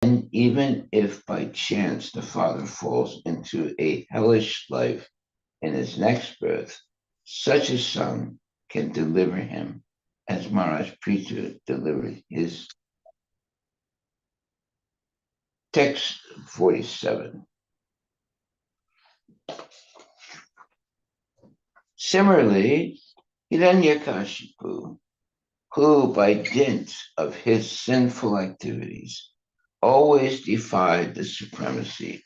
And even if by chance the father falls into a hellish life in his next birth, such a son can deliver him, as Maharaj Prithu delivered his. Text 47. Similarly, Hiranyakashipu, who by dint of his sinful activities always defied the supremacy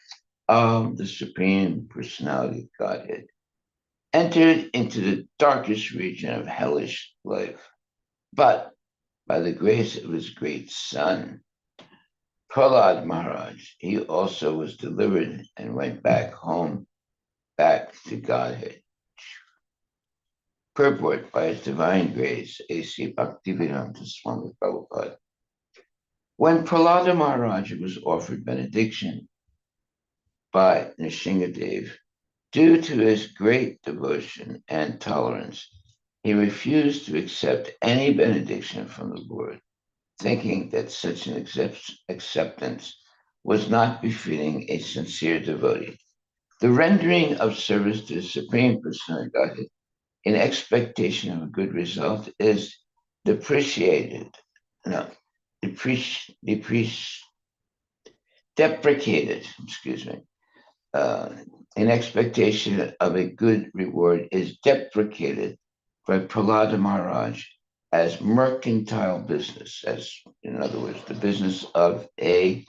of the Supreme Personality of Godhead, entered into the darkest region of hellish life. But by the grace of his great son, Prahlad Maharaj, he also was delivered and went back home, back to Godhead. Purport by His Divine Grace, A.C. Bhaktivedanta Swami Prabhupada. When Prahlada Maharaja was offered benediction by Nrsingadev, due to his great devotion and tolerance, he refused to accept any benediction from the Lord, thinking that such an acceptance was not befitting a sincere devotee. The rendering of service to the Supreme Personality of Godhead in expectation of a good result is depreciated, no, deprecated, excuse me, uh, in expectation of a good reward is deprecated by Prahlada Maharaj as mercantile business, as in other words, the business of a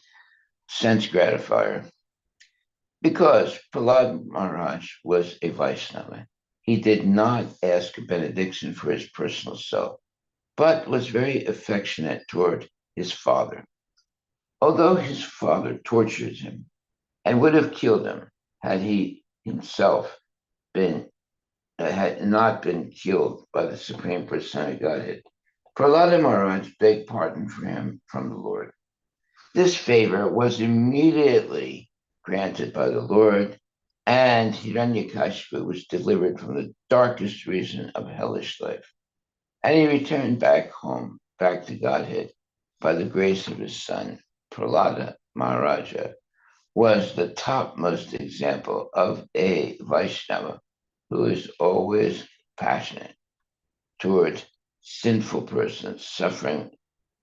sense gratifier. Because Prahlad Maharaj was a Vaishnava, he did not ask a benediction for his personal self, but was very affectionate toward his father. Although his father tortured him and would have killed him had he himself been had not been killed by the Supreme Personality of Godhead, Prahlada Maharaj begged pardon for him from the Lord. This favor was immediately granted by the Lord, and Hiranyakashipu was delivered from the darkest region of hellish life. And he returned back home, back to Godhead, by the grace of his son, Prahlada Maharaja, was the topmost example of a Vaishnava who is always passionate towards sinful persons suffering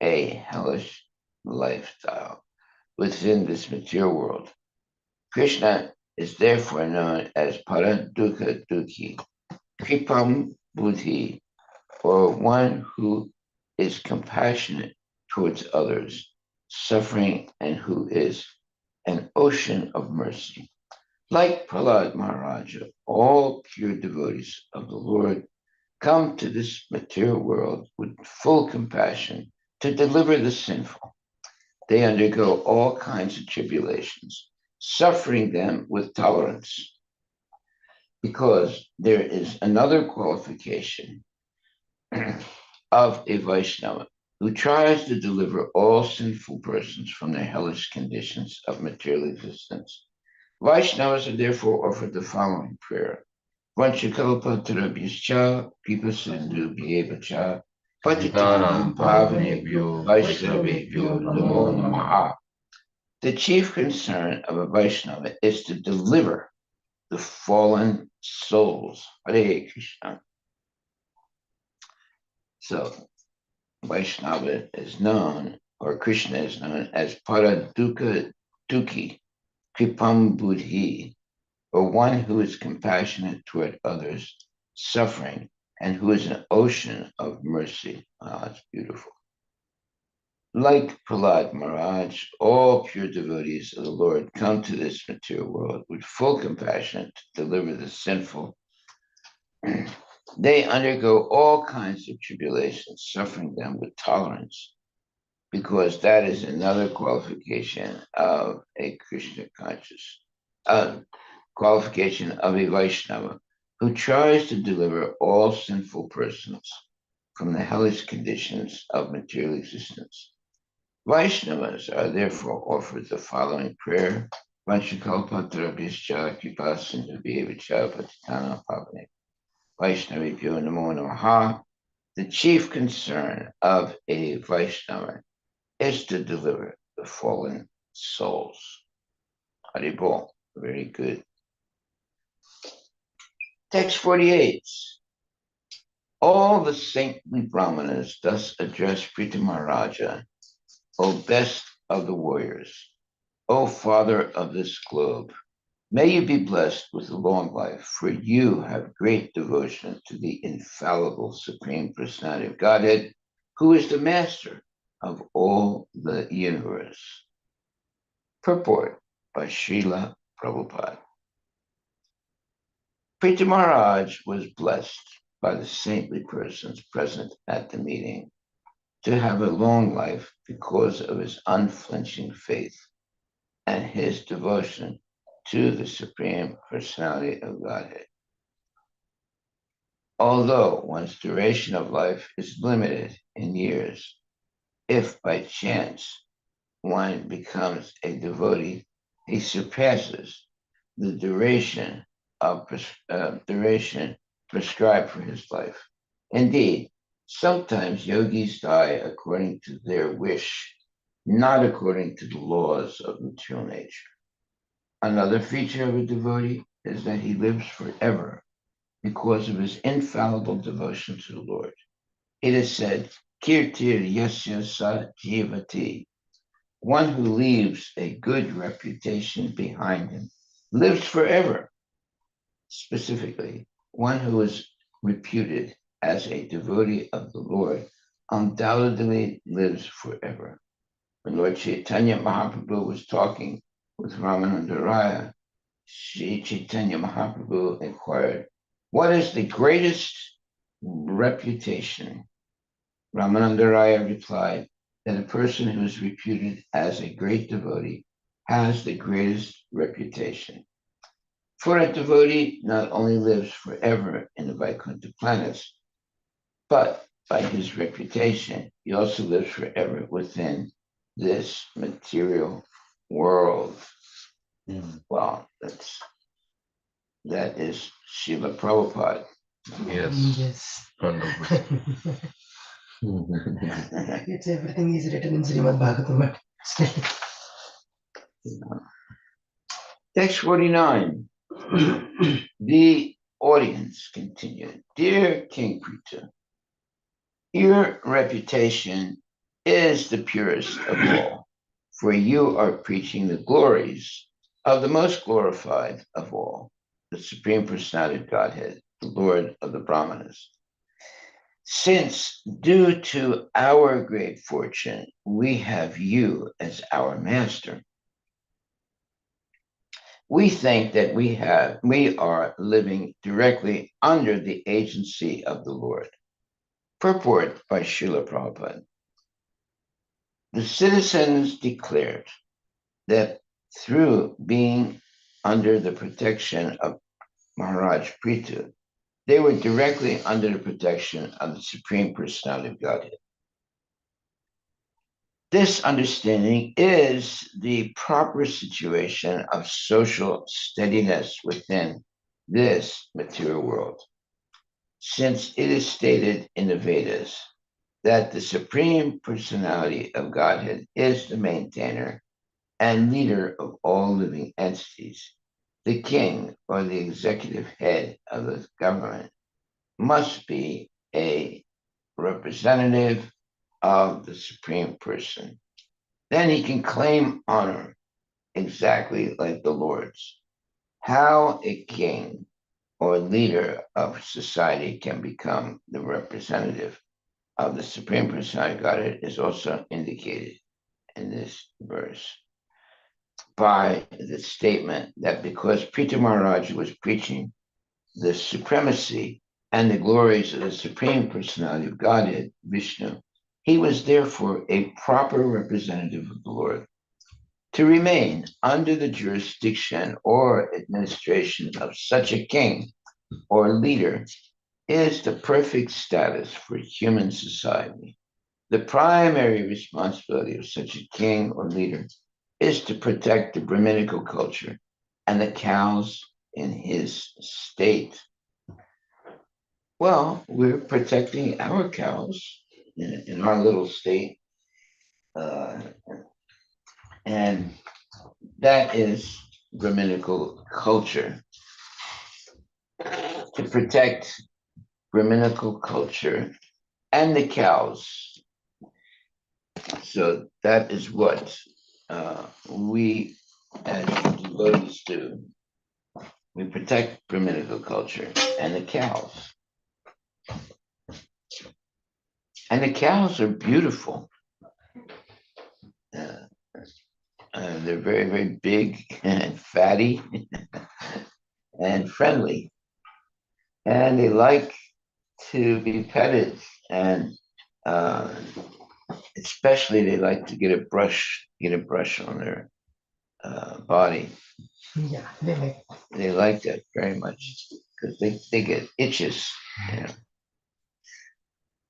a hellish lifestyle within this material world. Krishna is therefore known as Paradukha Dukhi, Kripam Buddhi, or one who is compassionate towards others, suffering, and who is an ocean of mercy. Like Prahlad Maharaja, all pure devotees of the Lord come to this material world with full compassion to deliver the sinful. They undergo all kinds of tribulations, suffering them with tolerance, because there is another qualification of a Vaishnava who tries to deliver all sinful persons from their hellish conditions of material existence. Vaishnavas are therefore offered the following prayer. Vanchakalpatarabhyascha Kripa Sindhu Bhyevacha Patitanam Pavanebhyo Vaishnavebhyo Namo Namaha. The chief concern of a Vaishnava is to deliver the fallen souls. Hare Krishna. So Vaishnava is known, or Krishna is known as Paraduka Dukhi, Kripam Buddhi, or one who is compassionate toward others suffering and who is an ocean of mercy. Ah, it's beautiful. Like Prahlad Maharaj, all pure devotees of the Lord come to this material world with full compassion to deliver the sinful. They undergo all kinds of tribulations, suffering them with tolerance, because that is another qualification of a Krishna conscious, qualification of a Vaishnava who tries to deliver all sinful persons from the hellish conditions of material existence. Vaishnavas are therefore offered the following prayer. Vaishnakalpatarabhyascha kripasindhubhyevacha patitana pavane. Vaishnavibhyo namo namaha. The chief concern of a Vaishnava is to deliver the fallen souls. Haribol, very good. Text 48. All the saintly brahmanas thus address Prita Maharaja, O best of the warriors, O father of this globe. May you be blessed with a long life, for you have great devotion to the infallible Supreme Personality of Godhead, who is the master of all the universe. Purport by Srila Prabhupada. Prita Maharaj was blessed by the saintly persons present at the meeting to have a long life because of his unflinching faith and his devotion to the Supreme Personality of Godhead. Although one's duration of life is limited in years, if by chance one becomes a devotee, he surpasses the duration prescribed for his life. Indeed, sometimes yogis die according to their wish, not according to the laws of material nature. Another feature of a devotee is that he lives forever because of his infallible devotion to the Lord. It is said, Kirtir yasya sa jivati. One who leaves a good reputation behind him lives forever. Specifically, one who is reputed as a devotee of the Lord undoubtedly lives forever. When Lord Chaitanya Mahaprabhu was talking with Ramananda Raya, Sri Chaitanya Mahaprabhu inquired, what is the greatest reputation? Ramananda Raya replied that a person who is reputed as a great devotee has the greatest reputation. For a devotee not only lives forever in the Vaikuntha planets, but by his reputation, he also lives forever within this material world. Well, that is Srila Prabhupada. Yes. Wonderful. It's everything is written in Srimad Bhagavatam, but still. Text 49. The audience continued. Dear King Prita, your reputation is the purest of all, for you are preaching the glories of the most glorified of all, the Supreme Personality of Godhead, the Lord of the Brahmanas. Since, due to our great fortune, we have you as our master, we think that we are living directly under the agency of the Lord. Purport by Srila Prabhupada. The citizens declared that through being under the protection of Maharaj Prithu, they were directly under the protection of the Supreme Personality of Godhead. This understanding is the proper situation of social steadiness within this material world, since it is stated in the Vedas that the Supreme Personality of Godhead is the maintainer and leader of all living entities. The king or the executive head of the government must be a representative of the Supreme Person. Then he can claim honor exactly like the Lord's. How a king or leader of society can become the representative of the Supreme Personality of Godhead is also indicated in this verse by the statement that because Prita Maharaj was preaching the supremacy and the glories of the Supreme Personality of Godhead, Vishnu, he was therefore a proper representative of the Lord. To remain under the jurisdiction or administration of such a king or leader is the perfect status for human society. The primary responsibility of such a king or leader is to protect the Brahminical culture and the cows in his state. Well, we're protecting our cows in our little state. Uh, And that is Brahminical culture. To protect Brahminical culture and the cows. So that is what we as devotees do. We protect Brahminical culture and the cows. And the cows are beautiful. Uh, they're very, very big and fatty and friendly. And they like to be petted. And uh, especially they like to get a brush on their body. Yeah, they like. They like that very much because they get itches. You know.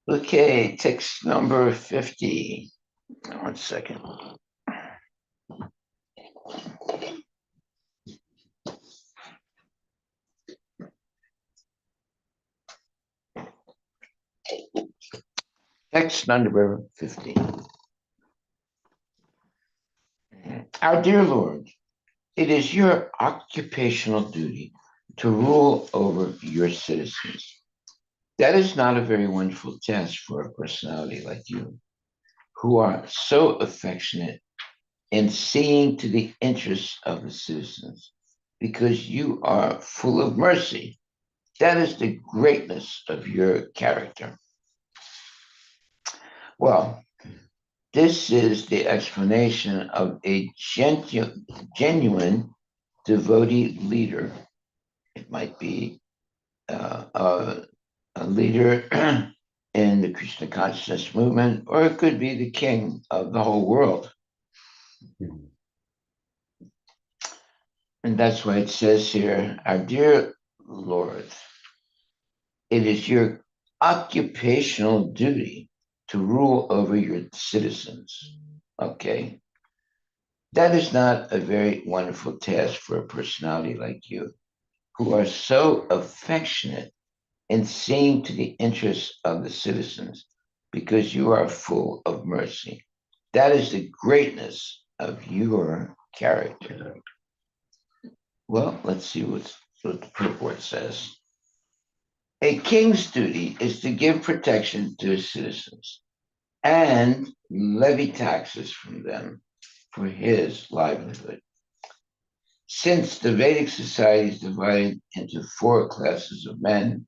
Okay, text number 50. 1 second. Text number 50. Our dear Lord, it is your occupational duty to rule over your citizens. That is not a very wonderful task for a personality like you, who are so affectionate in seeing to the interests of the citizens, because you are full of mercy. That is the greatness of your character. Well, this is the explanation of a genuine devotee leader. It might be a leader in the Krishna consciousness movement, or it could be the king of the whole world. And that's why it says here, our dear Lord, it is your occupational duty to rule over your citizens. Okay. That is not a very wonderful task for a personality like you, who are so affectionate in seeing to the interests of the citizens, because you are full of mercy. That is the greatness of your character. Well, let's see what the purport says. A king's duty is to give protection to his citizens and levy taxes from them for his livelihood. Since the Vedic society is divided into 4 classes of men,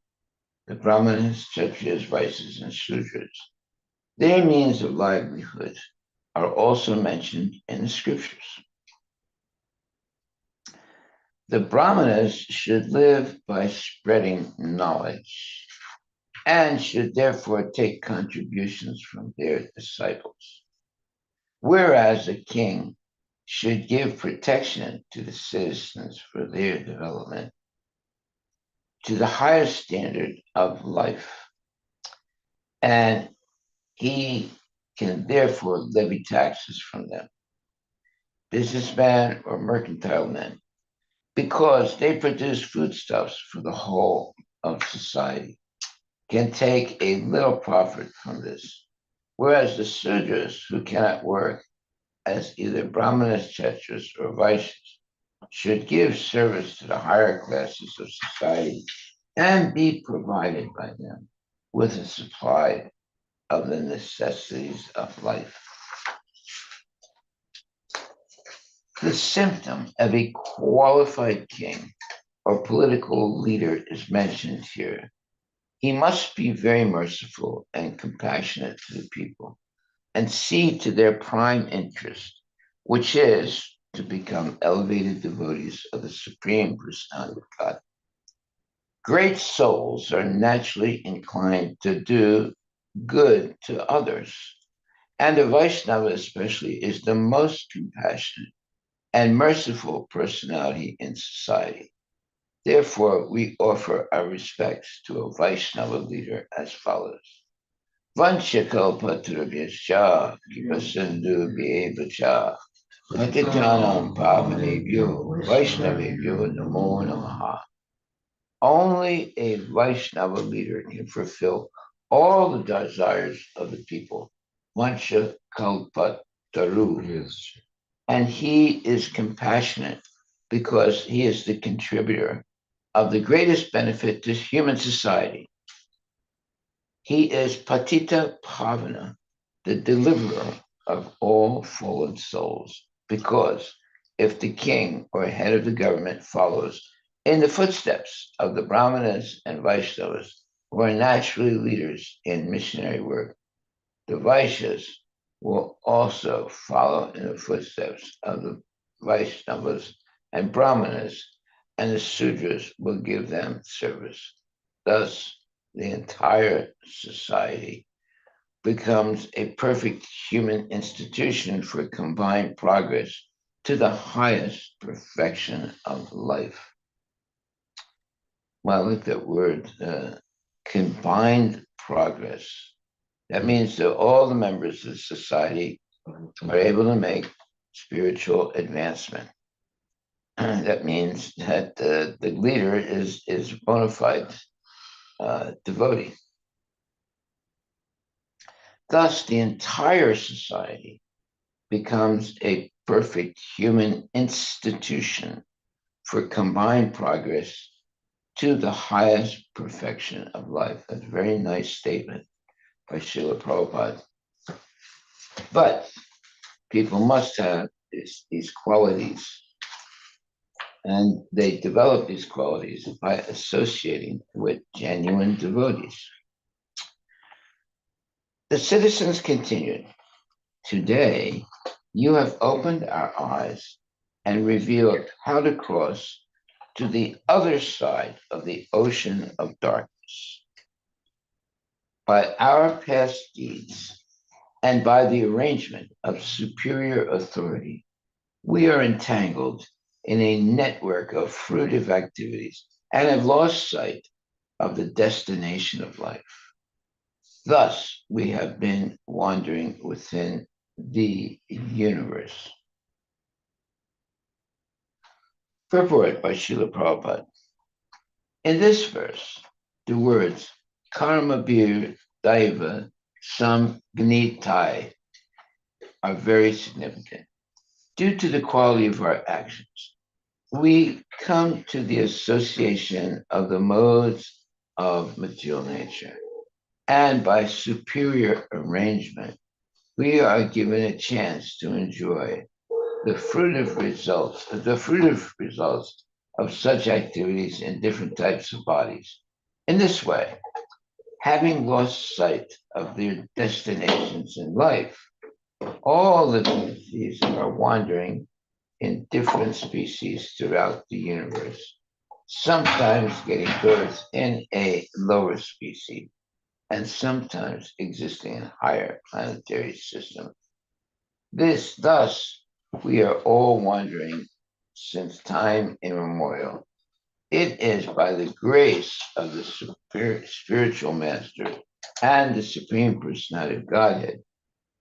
the Brahmanas, Kshatriyas, Vaishyas, and Shudras, their means of livelihood are also mentioned in the scriptures. The Brahmanas should live by spreading knowledge and should therefore take contributions from their disciples, whereas a king should give protection to the citizens for their development to the highest standard of life, and he can therefore levy taxes from them, businessmen or mercantile men, because they produce foodstuffs for the whole of society, can take a little profit from this, whereas the Sudras, who cannot work as either Brahmanas, Kshatriyas, or Vaishyas, should give service to the higher classes of society and be provided by them with a supply of the necessities of life. The symptom of a qualified king or political leader is mentioned here. He must be very merciful and compassionate to the people and see to their prime interest, which is to become elevated devotees of the Supreme Personality of God. Great souls are naturally inclined to do good to others, and a Vaishnava especially is the most compassionate and merciful personality in society. Therefore, we offer our respects to a Vaishnava leader as follows. Vanchakalpatarabhyascha kipasindhu bhyevacha patitanam pavanebhyo Vaishnavebhyo namo namaha. Only a Vaishnava leader can fulfill all the desires of the people. Vanchakalpataru. Yes. And he is compassionate because he is the contributor of the greatest benefit to human society. He is Patita Pavana, the deliverer of all fallen souls, because if the king or head of the government follows in the footsteps of the Brahmanas and Vaishnavas, who are naturally leaders in missionary work, the Vaishyas will also follow in the footsteps of the Vaishnavas and Brahmanas, and the Sudras will give them service. Thus, the entire society becomes a perfect human institution for combined progress to the highest perfection of life. Well, look at that word, combined progress. That means that all the members of society are able to make spiritual advancement. That means that the leader is bona fide devotee. Thus, the entire society becomes a perfect human institution for combined progress to the highest perfection of life. That's a very nice statement by Srila Prabhupada. But people must have these qualities, and they develop these qualities by associating with genuine devotees. The citizens continued. Today, you have opened our eyes and revealed how to cross to the other side of the ocean of darkness. By our past deeds and by the arrangement of superior authority, we are entangled in a network of fruitive activities and have lost sight of the destination of life. Thus, we have been wandering within the universe. Purport by Srila Prabhupada. In this verse, the words karma bir daiva samgnitai are very significant. Due to the quality of our actions, we come to the association of the modes of material nature. And by superior arrangement, we are given a chance to enjoy the fruitive results of such activities in different types of bodies. In this way, having lost sight of their destinations in life, all living entities are wandering in different species throughout the universe, sometimes getting birth in a lower species, and sometimes existing in higher planetary systems. Thus, we are all wandering since time immemorial. It is by the grace of the spiritual master and the Supreme Personality of Godhead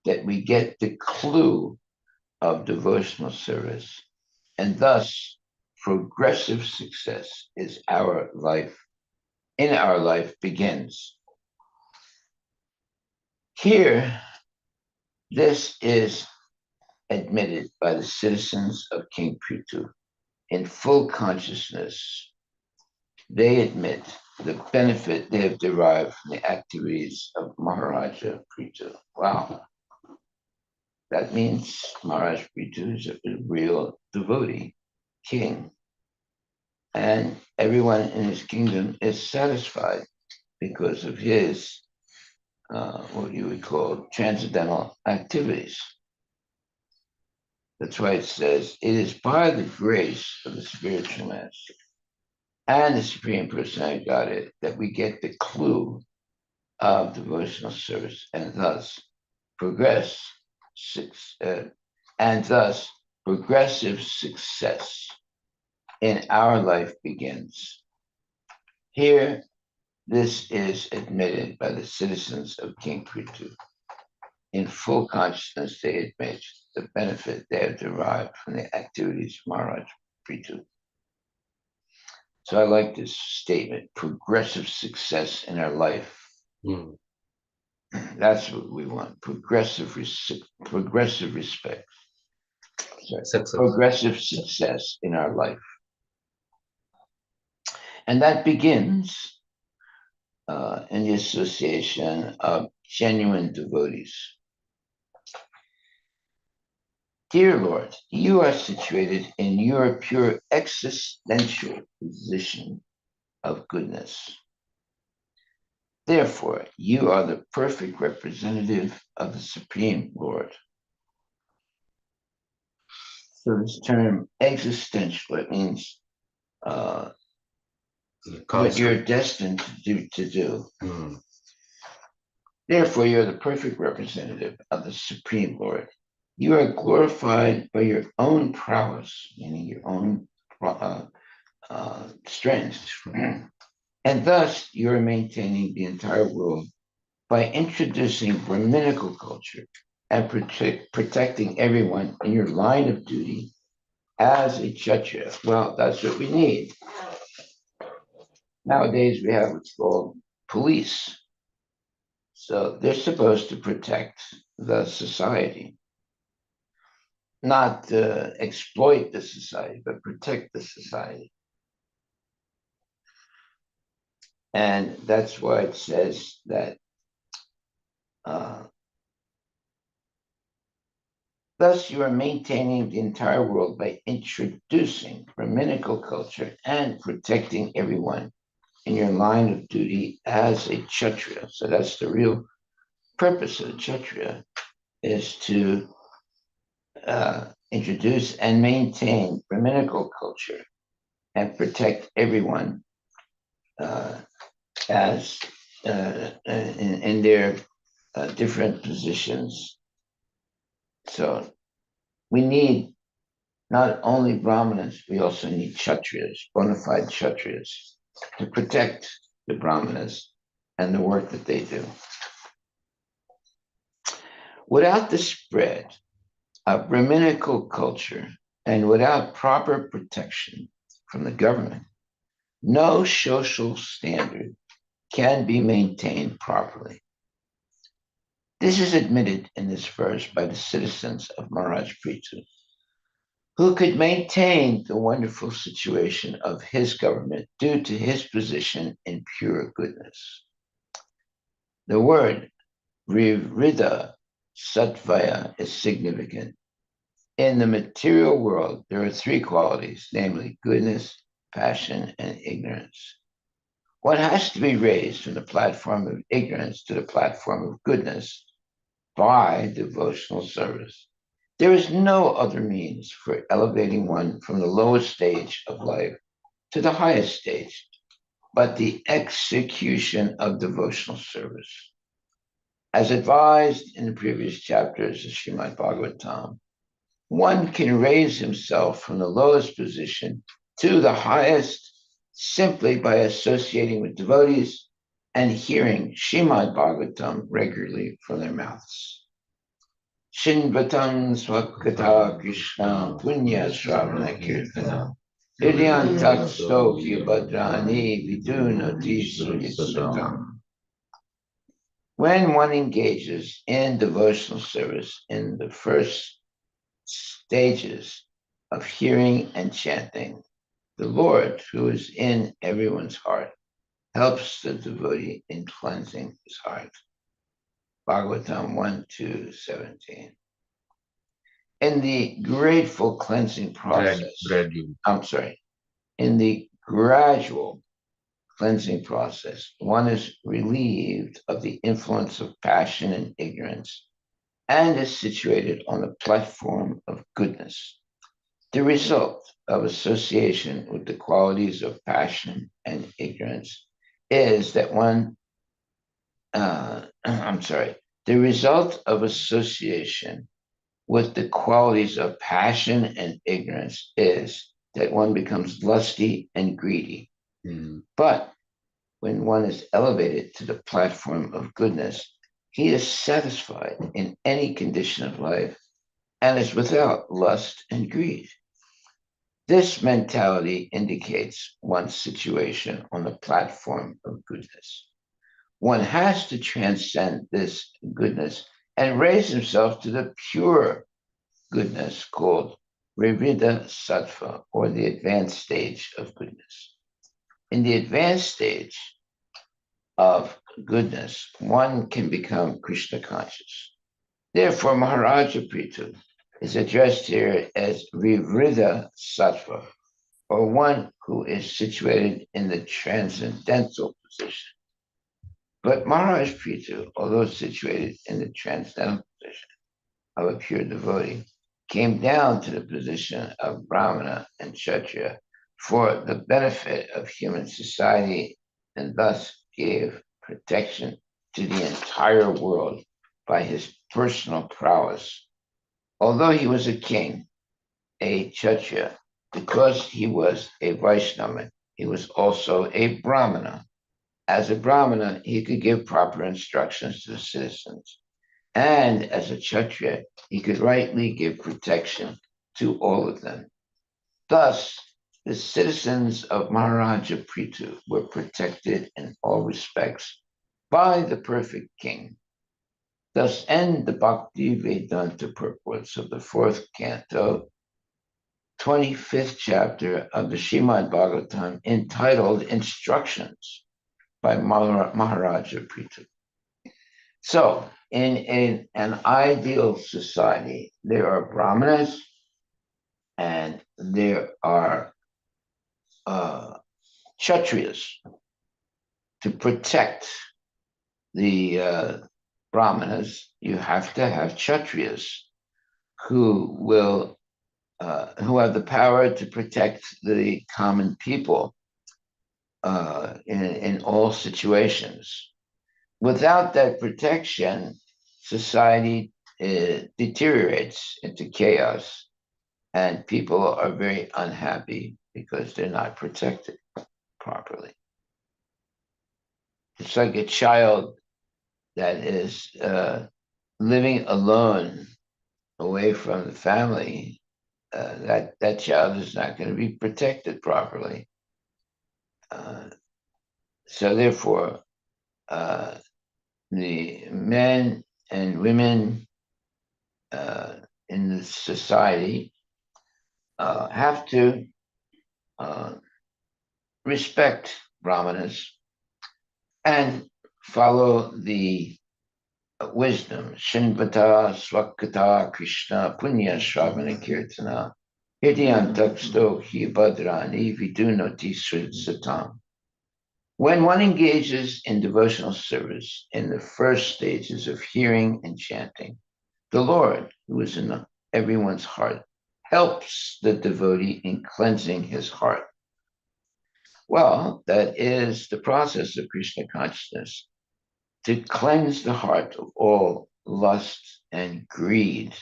that we get the clue of devotional service. And thus, progressive success is our life, in our life begins. Here, this is admitted by the citizens of King Prithu in full consciousness. They admit the benefit they have derived from the activities of Maharaja Prithu. Wow. That means Maharaj Prithu is a real devotee, king. And everyone in his kingdom is satisfied because of his, what you would call, transcendental activities. That's why it says, it is by the grace of the spiritual master and the Supreme Personality of Godhead that we get the clue of devotional service and thus progress, and thus progressive success in our life begins. Here, this is admitted by the citizens of King Prithu. In full consciousness, they admit the benefit they have derived from the activities of Maharaj Prithu. So I like this statement, progressive success in our life. Mm. That's what we want, progressive respect. progressive success in our life. And that begins in the association of genuine devotees. Dear Lord, you are situated in your pure existential position of goodness. Therefore, you are the perfect representative of the Supreme Lord. So this term existential, it means what you're destined to do. Therefore, you're the perfect representative of the Supreme Lord. You are glorified by your own prowess, meaning your own strength. And thus, you are maintaining the entire world by introducing Brahminical culture and protecting everyone in your line of duty as a Kshatriya. Well, that's what we need. Nowadays, we have what's called police. So they're supposed to protect the society, not exploit the society, but protect the society. And that's why it says that thus you are maintaining the entire world by introducing Brahminical culture and protecting everyone in your line of duty as a Kshatriya. So that's the real purpose of the Kshatriya, is to introduce and maintain Brahminical culture and protect everyone as in their different positions. So we need not only Brahmanas, we also need Kshatriyas, bona fide Kshatriyas, to protect the Brahmanas and the work that they do. Without the spread of Brahminical culture and without proper protection from the government, no social standard can be maintained properly. This is admitted in this verse by the citizens of Maharaj Prithu, who could maintain the wonderful situation of his government due to his position in pure goodness. The word Vivrida Sattvaya is significant. In the material world, there are three qualities, namely goodness, passion, and ignorance. One has to be raised from the platform of ignorance to the platform of goodness by devotional service. There is no other means for elevating one from the lowest stage of life to the highest stage, but the execution of devotional service. As advised in the previous chapters of Srimad Bhagavatam, one can raise himself from the lowest position to the highest simply by associating with devotees and hearing Srimad Bhagavatam regularly from their mouths. Shinvatam Swakata Krishna Punya Shravana Kirtana Idyantaksto Badrani Vidunati Suyitsutam. When one engages in devotional service in the first stages of hearing and chanting, the Lord, who is in everyone's heart, helps the devotee in cleansing his heart. Bhagavatam 1:2-17. In the grateful cleansing process, in the gradual cleansing process, one is relieved of the influence of passion and ignorance and is situated on the platform of goodness. The result of association with the qualities of passion and ignorance is that the result of association with the qualities of passion and ignorance is that one becomes lusty and greedy. But when one is elevated to the platform of goodness, he is satisfied in any condition of life and is without lust and greed. This mentality indicates one's situation on the platform of goodness. One has to transcend this goodness and raise himself to the pure goodness called Harivilas Sattva, or the advanced stage of goodness. In the advanced stage of goodness, one can become Krishna conscious. Therefore, Maharaja Prithu is addressed here as Vivrida Sattva, or one who is situated in the transcendental position. But Maharaj Prithu, although situated in the transcendental position of a pure devotee, came down to the position of Brahmana and Kshatriya for the benefit of human society, and thus gave protection to the entire world by his personal prowess. Although he was a king, a Kshatriya, because he was a Vaishnava, he was also a Brahmana. As a Brahmana, he could give proper instructions to the citizens. And as a Kshatriya, he could rightly give protection to all of them. Thus, the citizens of Maharaja Prithu were protected in all respects by the perfect king. Thus end the Bhakti Vedanta purports of the fourth canto, 25th chapter of the Srimad Bhagavatam, entitled Instructions by Maharaja Prithu. So, in an ideal society, there are Brahmanas and there are Kshatriyas to protect the Brahmanas. You have to have Kshatriyas who will who have the power to protect the common people in all situations. Without that protection, society deteriorates into chaos, and people are very unhappy because they're not protected properly. It's like a child that is living alone away from the family. That child is not going to be protected properly. So therefore, the men and women in the society have to respect Brahmanas and follow the wisdom. Shinvata Swakata Krishna Punya Shravana Kirtana Hidyantaksto Hi Bhadrani Vidunoti Satam. When one engages in devotional service in the first stages of hearing and chanting, the Lord, who is in everyone's heart, helps the devotee in cleansing his heart. Well, that is the process of Krishna consciousness, to cleanse the heart of all lust and greed,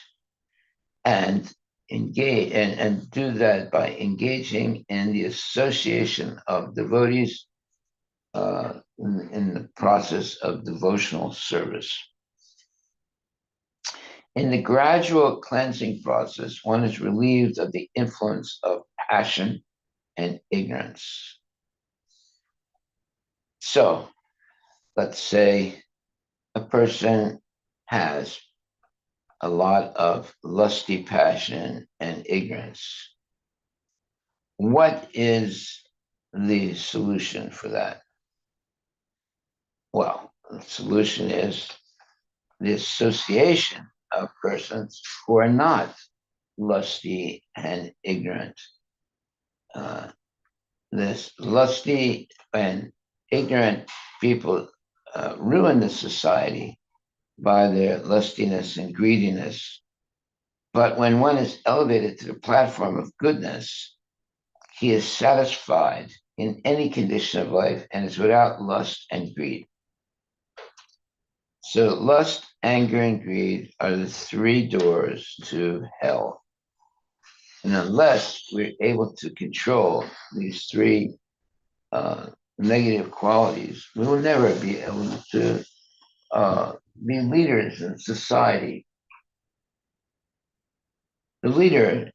and engage and do that by engaging in the association of devotees in the process of devotional service. In the gradual cleansing process, one is relieved of the influence of passion and ignorance. So, let's say a person has a lot of lusty passion and ignorance. What is the solution for that? Well, the solution is the association of persons who are not lusty and ignorant. This lusty and ignorant people ruin the society by their lustiness and greediness. But when one is elevated to the platform of goodness, he is satisfied in any condition of life and is without lust and greed. So lust, anger, and greed are the three doors to hell. And unless we're able to control these three negative qualities, we will never be able to be leaders in society. The leader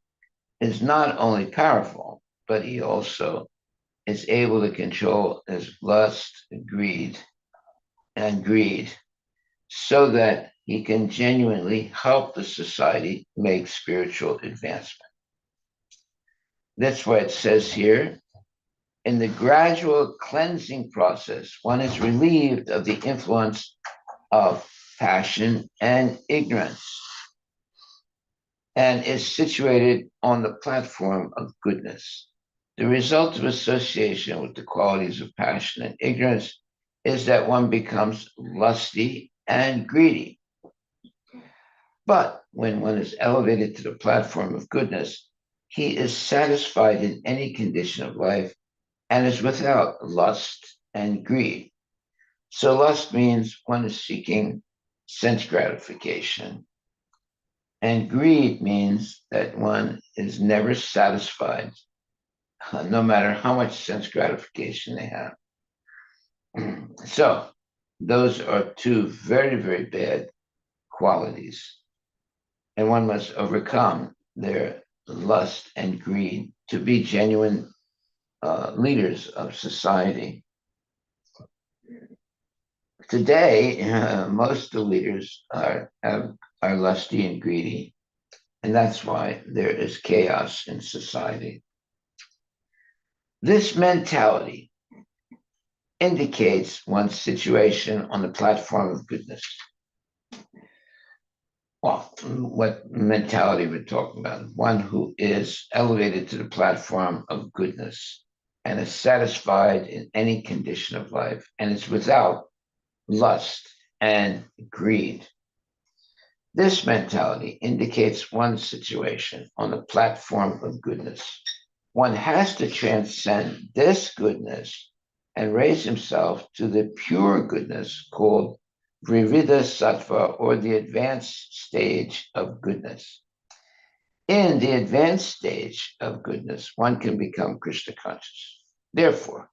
is not only powerful, but he also is able to control his lust and greed, so that he can genuinely help the society make spiritual advancement. That's why it says here, in the gradual cleansing process, one is relieved of the influence of passion and ignorance and is situated on the platform of goodness. The result of association with the qualities of passion and ignorance is that one becomes lusty and greedy. But when one is elevated to the platform of goodness, he is satisfied in any condition of life and is without lust and greed. So, lust means one is seeking sense gratification, and greed means that one is never satisfied, no matter how much sense gratification they have. So, those are two very, very bad qualities, and one must overcome their lust and greed to be genuine leaders of society. Today, most of the leaders are lusty and greedy, and that's why there is chaos in society. This mentality indicates one's situation on the platform of goodness. Well, what mentality we're talking about? One who is elevated to the platform of goodness and is satisfied in any condition of life and is without lust and greed. This mentality indicates one's situation on the platform of goodness. One has to transcend this goodness and raise himself to the pure goodness called Vrivida Sattva, or the advanced stage of goodness. In the advanced stage of goodness, one can become Krishna conscious. Therefore,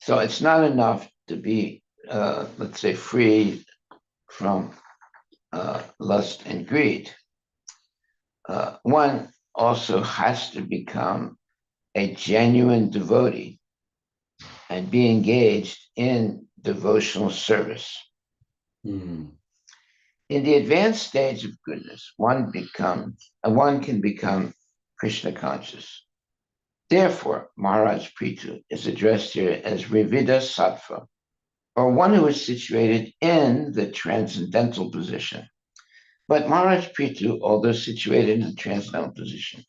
so it's not enough to be, let's say, free from lust and greed. One also has to become a genuine devotee and be engaged in devotional service. Mm. In the advanced stage of goodness, one can become Krishna conscious. Therefore, Maharaj Prithu is addressed here as Rivida Sattva, or one who is situated in the transcendental position. But Maharaj Prithu, although situated in the transcendental position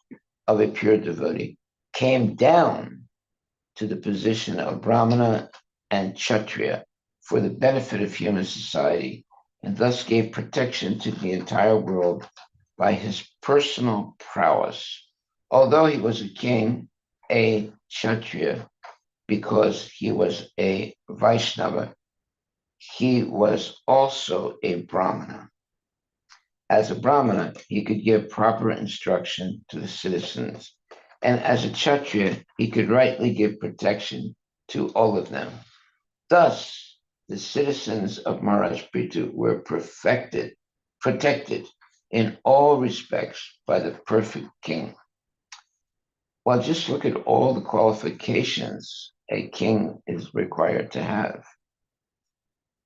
of a pure devotee, came down to the position of Brahmana and Kshatriya for the benefit of human society, and thus gave protection to the entire world by his personal prowess. Although he was a king, a Kshatriya, because he was a Vaishnava, he was also a Brahmana. As a Brahmana, he could give proper instruction to the citizens, and as a Kshatriya, he could rightly give protection to all of them. Thus, the citizens of Maharaj Prithu were protected in all respects by the perfect king. Well, just look at all the qualifications a king is required to have.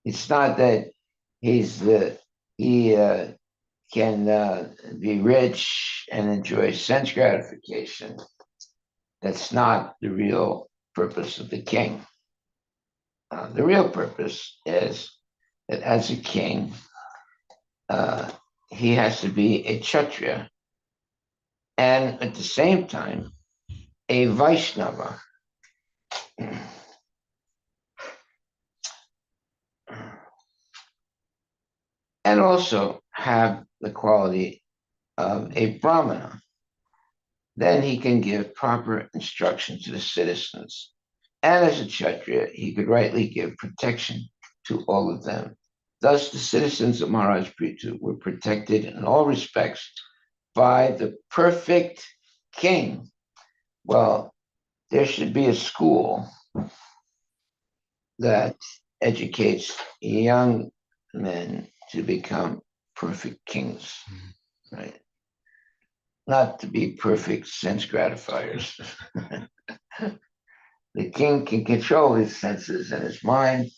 It's not that he can be rich and enjoy sense gratification. That's not the real purpose of the king. The real purpose is that as a king, he has to be a Kshatriya and at the same time a Vaishnava. And also have the quality of a Brahmana. Then he can give proper instruction to the citizens. And as a Kshatriya, he could rightly give protection to all of them. Thus, the citizens of Maharaj Prithu were protected in all respects by the perfect king. Well, there should be a school that educates young men to become perfect kings, right? Not to be perfect sense gratifiers. The king can control his senses and his mind,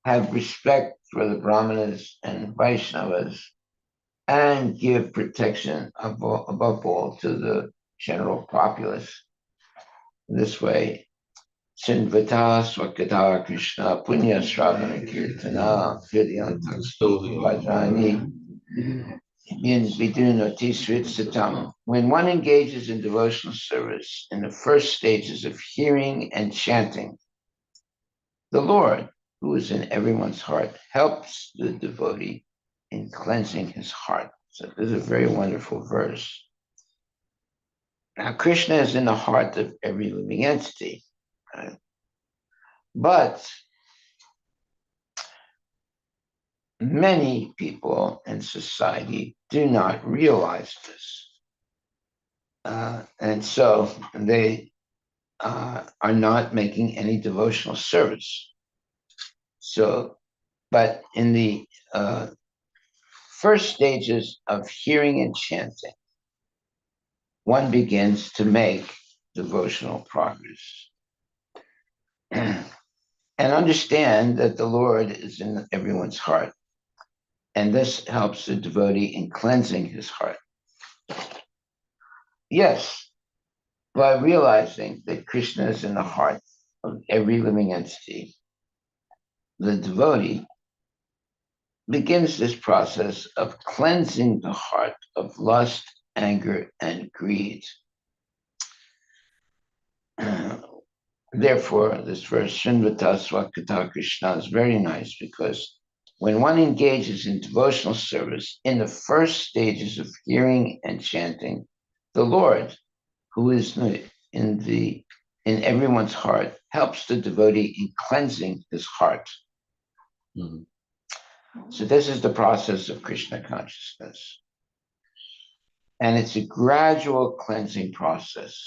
have respect for the Brahmanas and Vaishnavas and give protection above all to the general populace. This way, Chinvata Swakata Krishna Punya Shravana Kirtana Hridyantakstu Vajrani Vidunoti Srit Satam. When one engages in devotional service in the first stages of hearing and chanting, the Lord, who is in everyone's heart, helps the devotee in cleansing his heart. So this is a very wonderful verse. Now, Krishna is in the heart of every living entity, right? But many people in society do not realize this. And so they are not making any devotional service. So, but in the first stages of hearing and chanting, one begins to make devotional progress and understand that the Lord is in everyone's heart. And this helps the devotee in cleansing his heart. Yes, by realizing that Krishna is in the heart of every living entity, the devotee begins this process of cleansing the heart of lust, anger, and greed. Therefore, this verse, Srinvata Swakata Krishna, is very nice because when one engages in devotional service in the first stages of hearing and chanting, the Lord, who is in everyone's heart, helps the devotee in cleansing his heart. Mm-hmm. So this is the process of Krishna consciousness. And it's a gradual cleansing process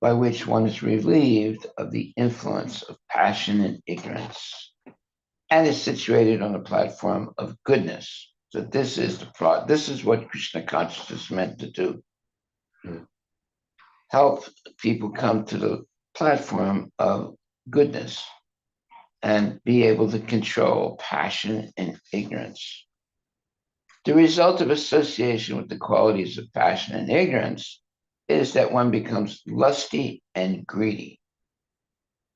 by which one is relieved of the influence of passion and ignorance and is situated on a platform of goodness. So this is what Krishna consciousness is meant to do. Mm-hmm. Help people come to the platform of goodness and be able to control passion and ignorance. The result of association with the qualities of passion and ignorance is that one becomes lusty and greedy.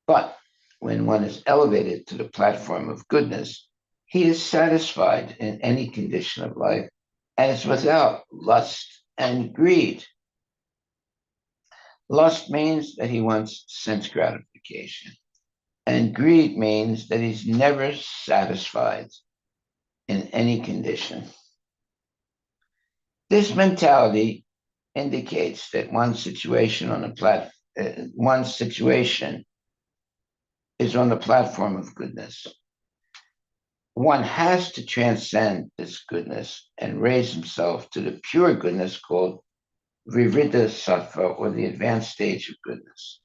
But when one is elevated to the platform of goodness, he is satisfied in any condition of life and is without lust and greed. Lust means that he wants sense gratification, and greed means that he's never satisfied in any condition. This mentality indicates that one's situation is on the platform of goodness. One has to transcend this goodness and raise himself to the pure goodness called Vivrita Sattva, or the advanced stage of goodness.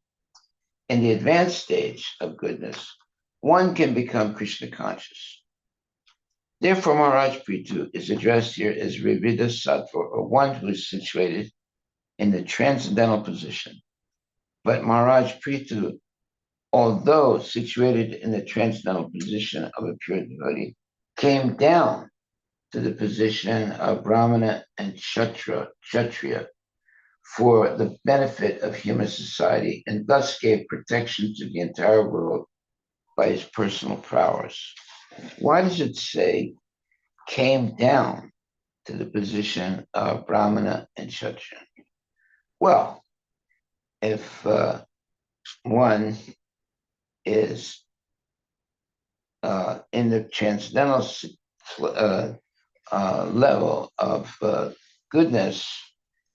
In the advanced stage of goodness, one can become Krishna conscious. Therefore, Maharaj Prithu is addressed here as Vivrita Sattva, or one who is situated in the transcendental position. But Maharaj Prithu, although situated in the transcendental position of a pure devotee, came down to the position of Brahmana and Kshatriya for the benefit of human society, and thus gave protection to the entire world by his personal prowess. Why does it say came down to the position of Brahmana and Kshatriya? Well, if one is in the transcendental level of goodness,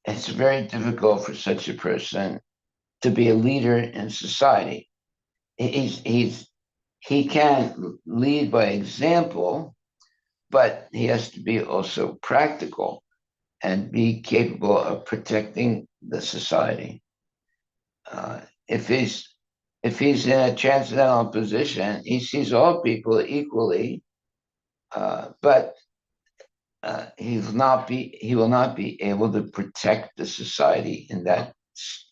it's very difficult for such a person to be a leader in society. He can lead by example, but he has to be also practical and be capable of protecting the society. If he's in a transcendental position, he sees all people equally, but he will not be able to protect the society in that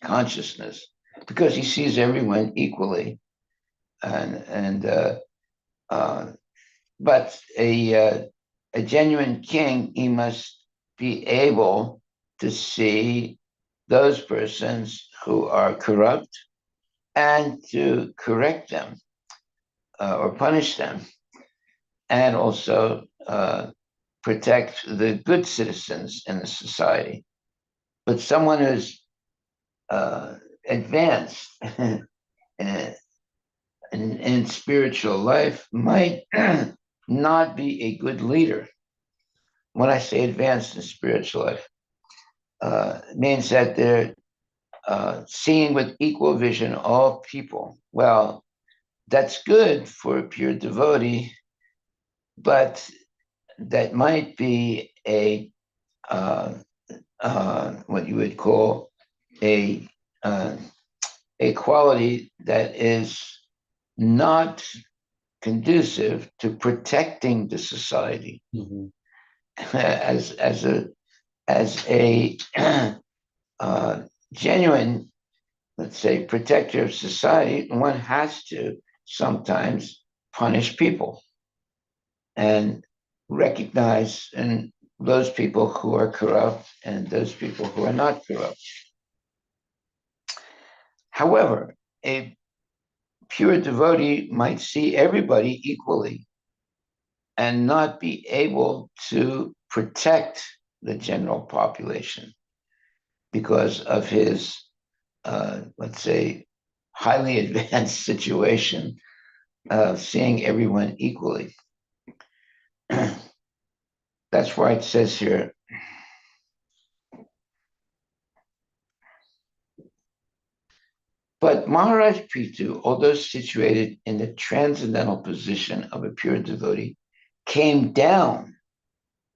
consciousness because he sees everyone equally, and But a genuine king, he must be able to see those persons who are corrupt and to correct them or punish them, and also protect the good citizens in the society. But someone who's advanced in, in spiritual life might not be a good leader. When I say advanced in spiritual life, it means that they're seeing with equal vision all people. Well, that's good for a pure devotee, but that might be what you would call a uh, a quality that is not conducive to protecting the society. Mm-hmm. As a genuine, let's say, protector of society, one has to sometimes punish people and recognize and those people who are corrupt and those people who are not corrupt. However, a pure devotee might see everybody equally and not be able to protect the general population because of his, let's say, highly advanced situation of seeing everyone equally. That's why it says here, but Maharaj Prithu, although situated in the transcendental position of a pure devotee, came down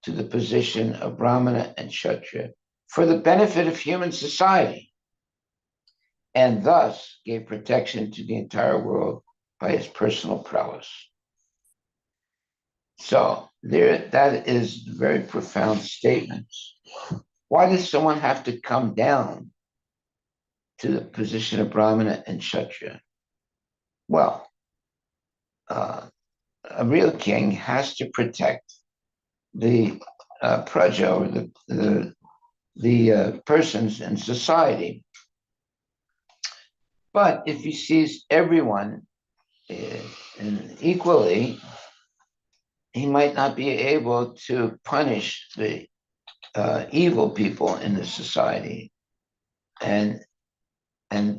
to the position of Brahmana and Kshatriya for the benefit of human society, and thus gave protection to the entire world by his personal prowess. So that is a very profound statement. Why does someone have to come down to the position of Brahmana and Kshatriya? Well, a real king has to protect the praja, or the persons in society. But if he sees everyone equally, he might not be able to punish the evil people in the society, and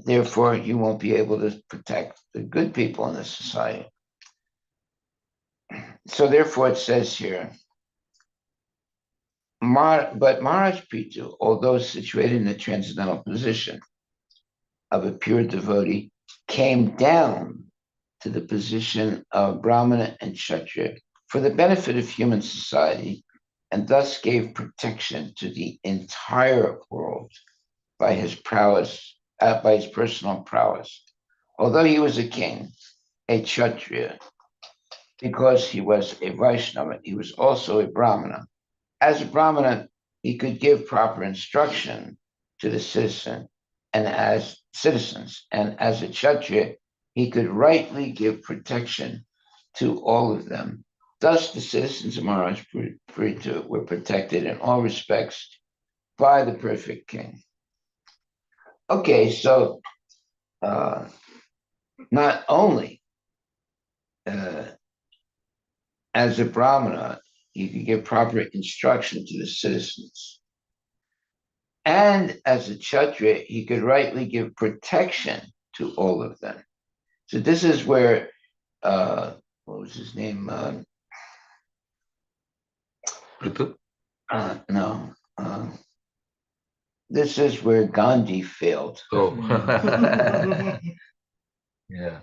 therefore you won't be able to protect the good people in the society. So therefore it says here, but Maharaj Prithu, although situated in the transcendental position of a pure devotee, came down to the position of Brahmana and Kshatriya for the benefit of human society, and thus gave protection to the entire world by his prowess, by his personal prowess. Although he was a king, a Kshatriya, because he was a Vaishnava, he was also a Brahmana. As a Brahmana, he could give proper instruction to the citizens, and as a Kshatriya, he could rightly give protection to all of them. Thus, the citizens of Maharaj Prithu were protected in all respects by the perfect king. Okay, so uh, not only uh, as a Brahmana, he could give proper instruction to the citizens. And as a Kshatriya, he could rightly give protection to all of them. So this is where, what was his name? No. This is where Gandhi failed. Oh. Yeah.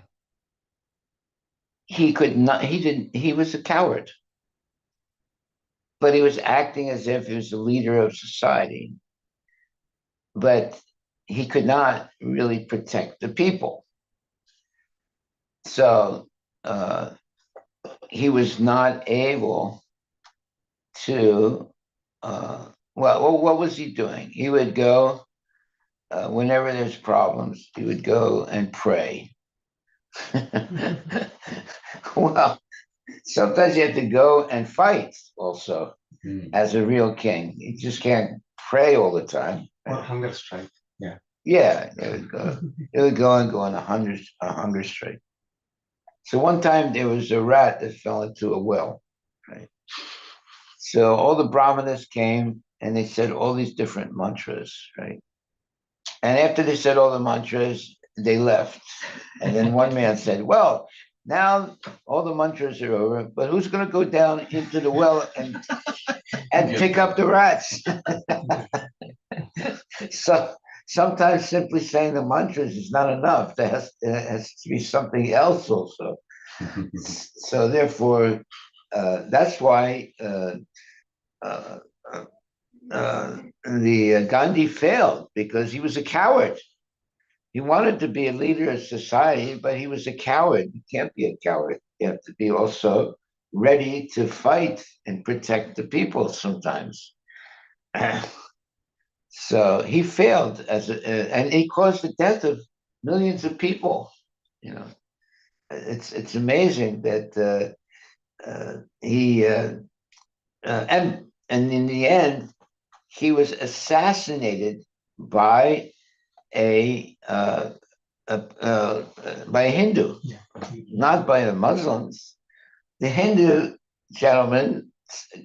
He could not, he didn't, he was a coward, but he was acting as if he was the leader of society. But he could not really protect the people. So he was not able to, well, what was he doing? He would go, whenever there's problems, he would go and pray. Well, Sometimes you have to go and fight also as a real king. You just can't pray all the time. Or hunger strike. Yeah. Yeah, it would go and go on a hunger strike. So one time there was a rat that fell into a well, right? So all the brahmanas came and they said all these different mantras, right? And after they said all the mantras, they left. And then one man said, well, now all the mantras are over, but who's going to go down into the well and pick up the rats? So sometimes simply saying the mantras is not enough. There has to be something else also. So therefore, that's why uh, the Gandhi failed because he was a coward. He wanted to be a leader of society, but he was a coward. You can't be a coward. You have to be also ready to fight and protect the people sometimes. So he failed and he caused the death of millions of people. You know, it's amazing that he and in the end he was assassinated by a uh, by a Hindu, not by the Muslims. The Hindu gentleman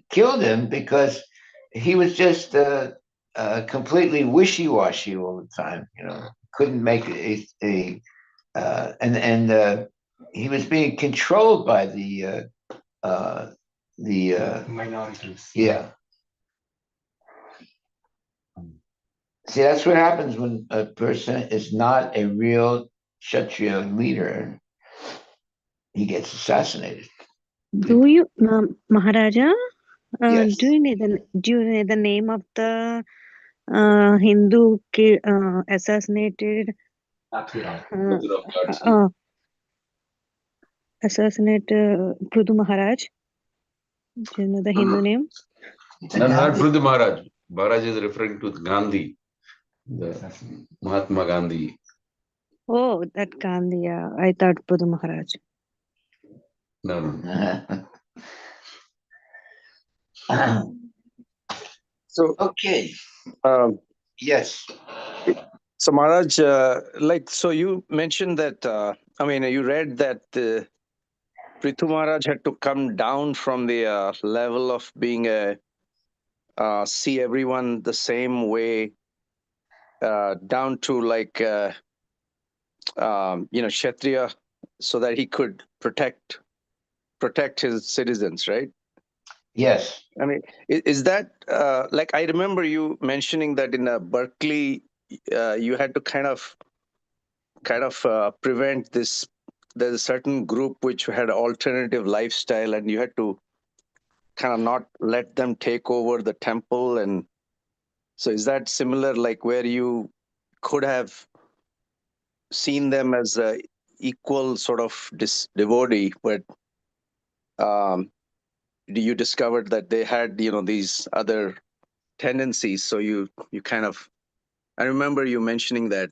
killed him because he was just completely wishy-washy all the time. You know, couldn't make a and he was being controlled by the minorities. Yeah. See, that's what happens when a person is not a real Kshatriya leader. He gets assassinated. Do you, Maharaja? Yes. Do you know the name of the Hindu assassinated assassinate Prudu Maharaj? Do you know the Hindu name? No, not Prudu Maharaj. Maharaj is referring to Gandhi, the Mahatma Gandhi. Oh, that Gandhi. Yeah, I thought Prudu Maharaj. No, no. So, Okay. Yes. so Maharaj, so you mentioned that, you read that Prithu Maharaj had to come down from the level of being see everyone the same way, down to Kshatriya, so that he could protect his citizens, right? Yes. I mean, is that I remember you mentioning that in Berkeley, you had to kind of prevent this. There's a certain group which had alternative lifestyle, and you had to kind of not let them take over the temple. And so, is that similar, like where you could have seen them as a equal sort of devotee, but you discovered that they had these other tendencies? So you kind of, I remember you mentioning that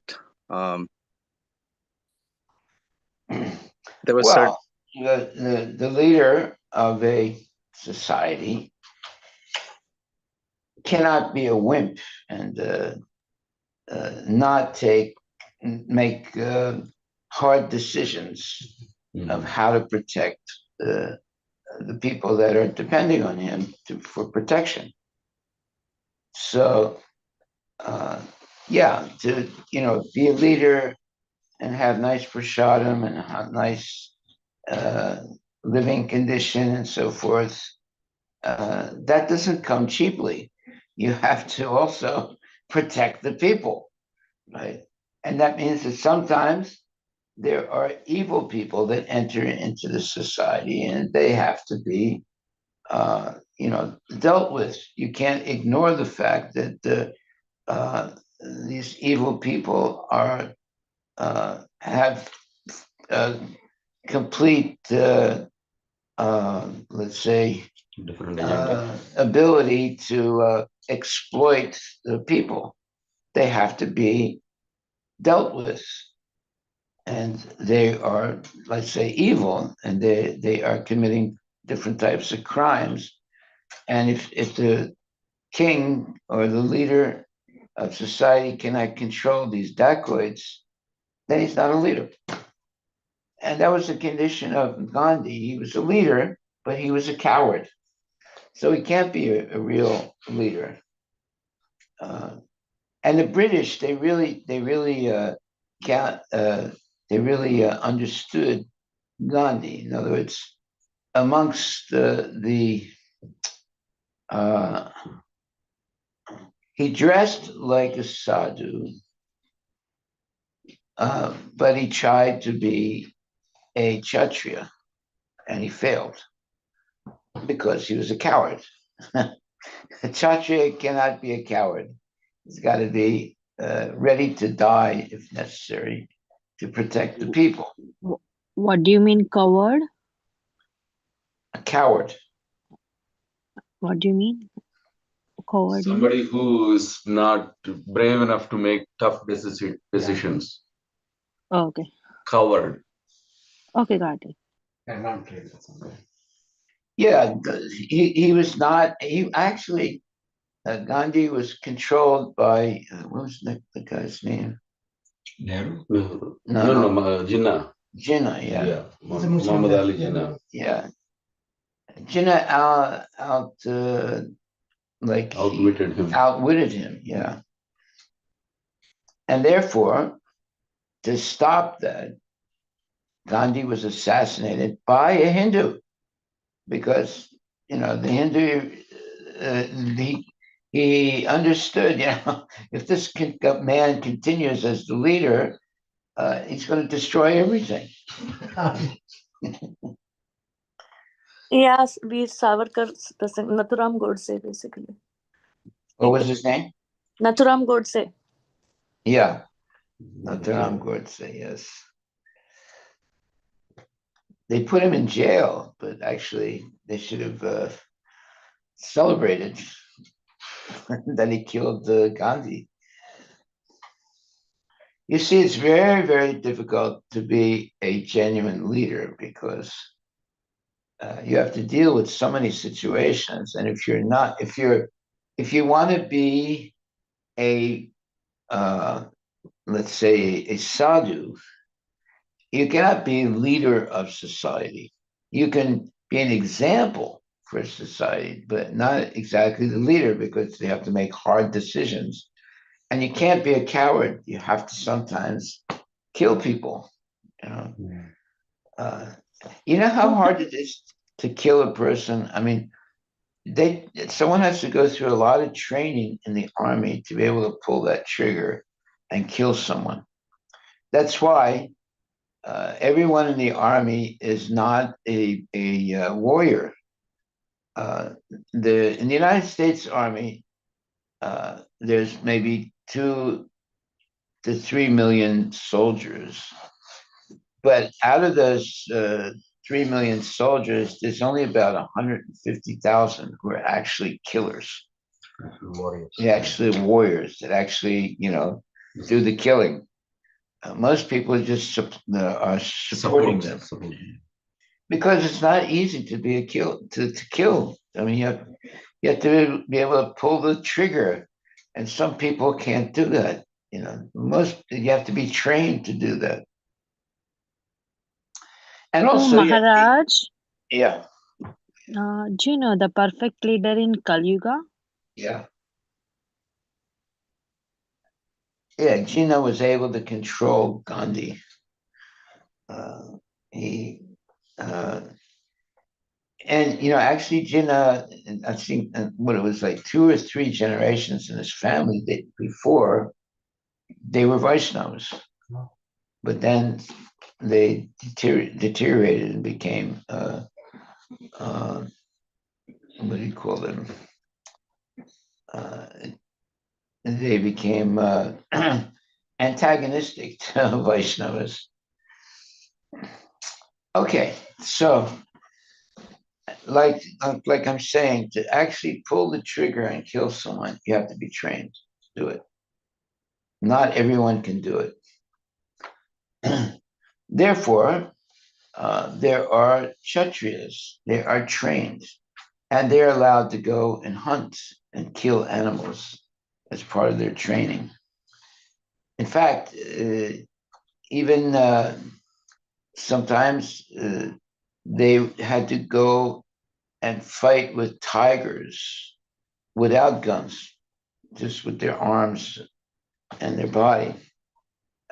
there was certain. Well, the leader of a society cannot be a wimp and not make hard decisions of how to protect the people that are depending on him for protection. So, yeah, to be a leader and have nice prasadam and have nice living condition and so forth, that doesn't come cheaply. You have to also protect the people, right? And that means that sometimes there are evil people that enter into the society and they have to be dealt with. You can't ignore the fact that these evil people have complete, let's say, Different agenda. ability to exploit the people. They have to be dealt with, and they are, let's say, evil, and they are committing different types of crimes. And if the king or the leader of society cannot control these dacoits, then he's not a leader. And that was the condition of Gandhi. He was a leader, but he was a coward. So he can't be a real leader. And the British, they really understood Gandhi. In other words, amongst he dressed like a sadhu, but he tried to be a Kshatriya, and he failed because he was a coward. A Kshatriya cannot be a coward. He's got to be ready to die if necessary to protect the people. What do you mean coward? A coward. What do you mean? Coward means? Somebody who is not brave enough to make tough decisions. Oh, okay. Coward. Okay, got it. And not brave. Yeah, he was not. He actually, Gandhi was controlled by what was the guy's name? Nehru? No, Jinnah. Jinnah. Yeah, Yeah, He's a Muslim Muhammad guy. Ali Yeah. Jinnah. yeah. Jinnah Outwitted him. outwitted him. Yeah, and therefore, to stop that, Gandhi was assassinated by a Hindu, because the Hindu he understood, if this man continues as the leader, he's going to destroy everything. Yes, Veer Savarkar, Nathuram Godse, basically. What was his name? Nathuram Godse. Yeah, Nathuram Godse. Yes, they put him in jail, but actually they should have celebrated that he killed Gandhi. You see, it's very, very difficult to be a genuine leader because you have to deal with so many situations. And if you want to be a, let's say, a sadhu, you cannot be a leader of society. You can be an example for society, but not exactly the leader, because you have to make hard decisions. And you can't be a coward. You have to sometimes kill people. You know how hard it is to kill a person? I mean, someone has to go through a lot of training in the army to be able to pull that trigger and kill someone. That's why everyone in the army is not a warrior. In the United States Army, there's maybe 2 to 3 million soldiers, but out of those 3 million soldiers, there's only about 150,000 who are actually killers. Warriors. They're actually warriors that actually, do the killing. Most people just are supporting them, because it's not easy to be to kill. I mean, you have to be able to pull the trigger, and some people can't do that. You have to be trained to do that. And So, also, Maharaj, yeah, do you know the perfect leader in Kali Yuga? yeah. Jinnah was able to control Gandhi. Actually, Jinnah, I think what it was like 2 or 3 generations in his family before they were Vaishnavas, but then they deteriorated and became what do you call them? They became antagonistic to Vaishnavas. Okay, so like I'm saying, to actually pull the trigger and kill someone, you have to be trained to do it. Not everyone can do it. Therefore, there are Kshatriyas. They are trained, and they're allowed to go and hunt and kill animals as part of their training. In fact, even sometimes they had to go and fight with tigers without guns, just with their arms and their body.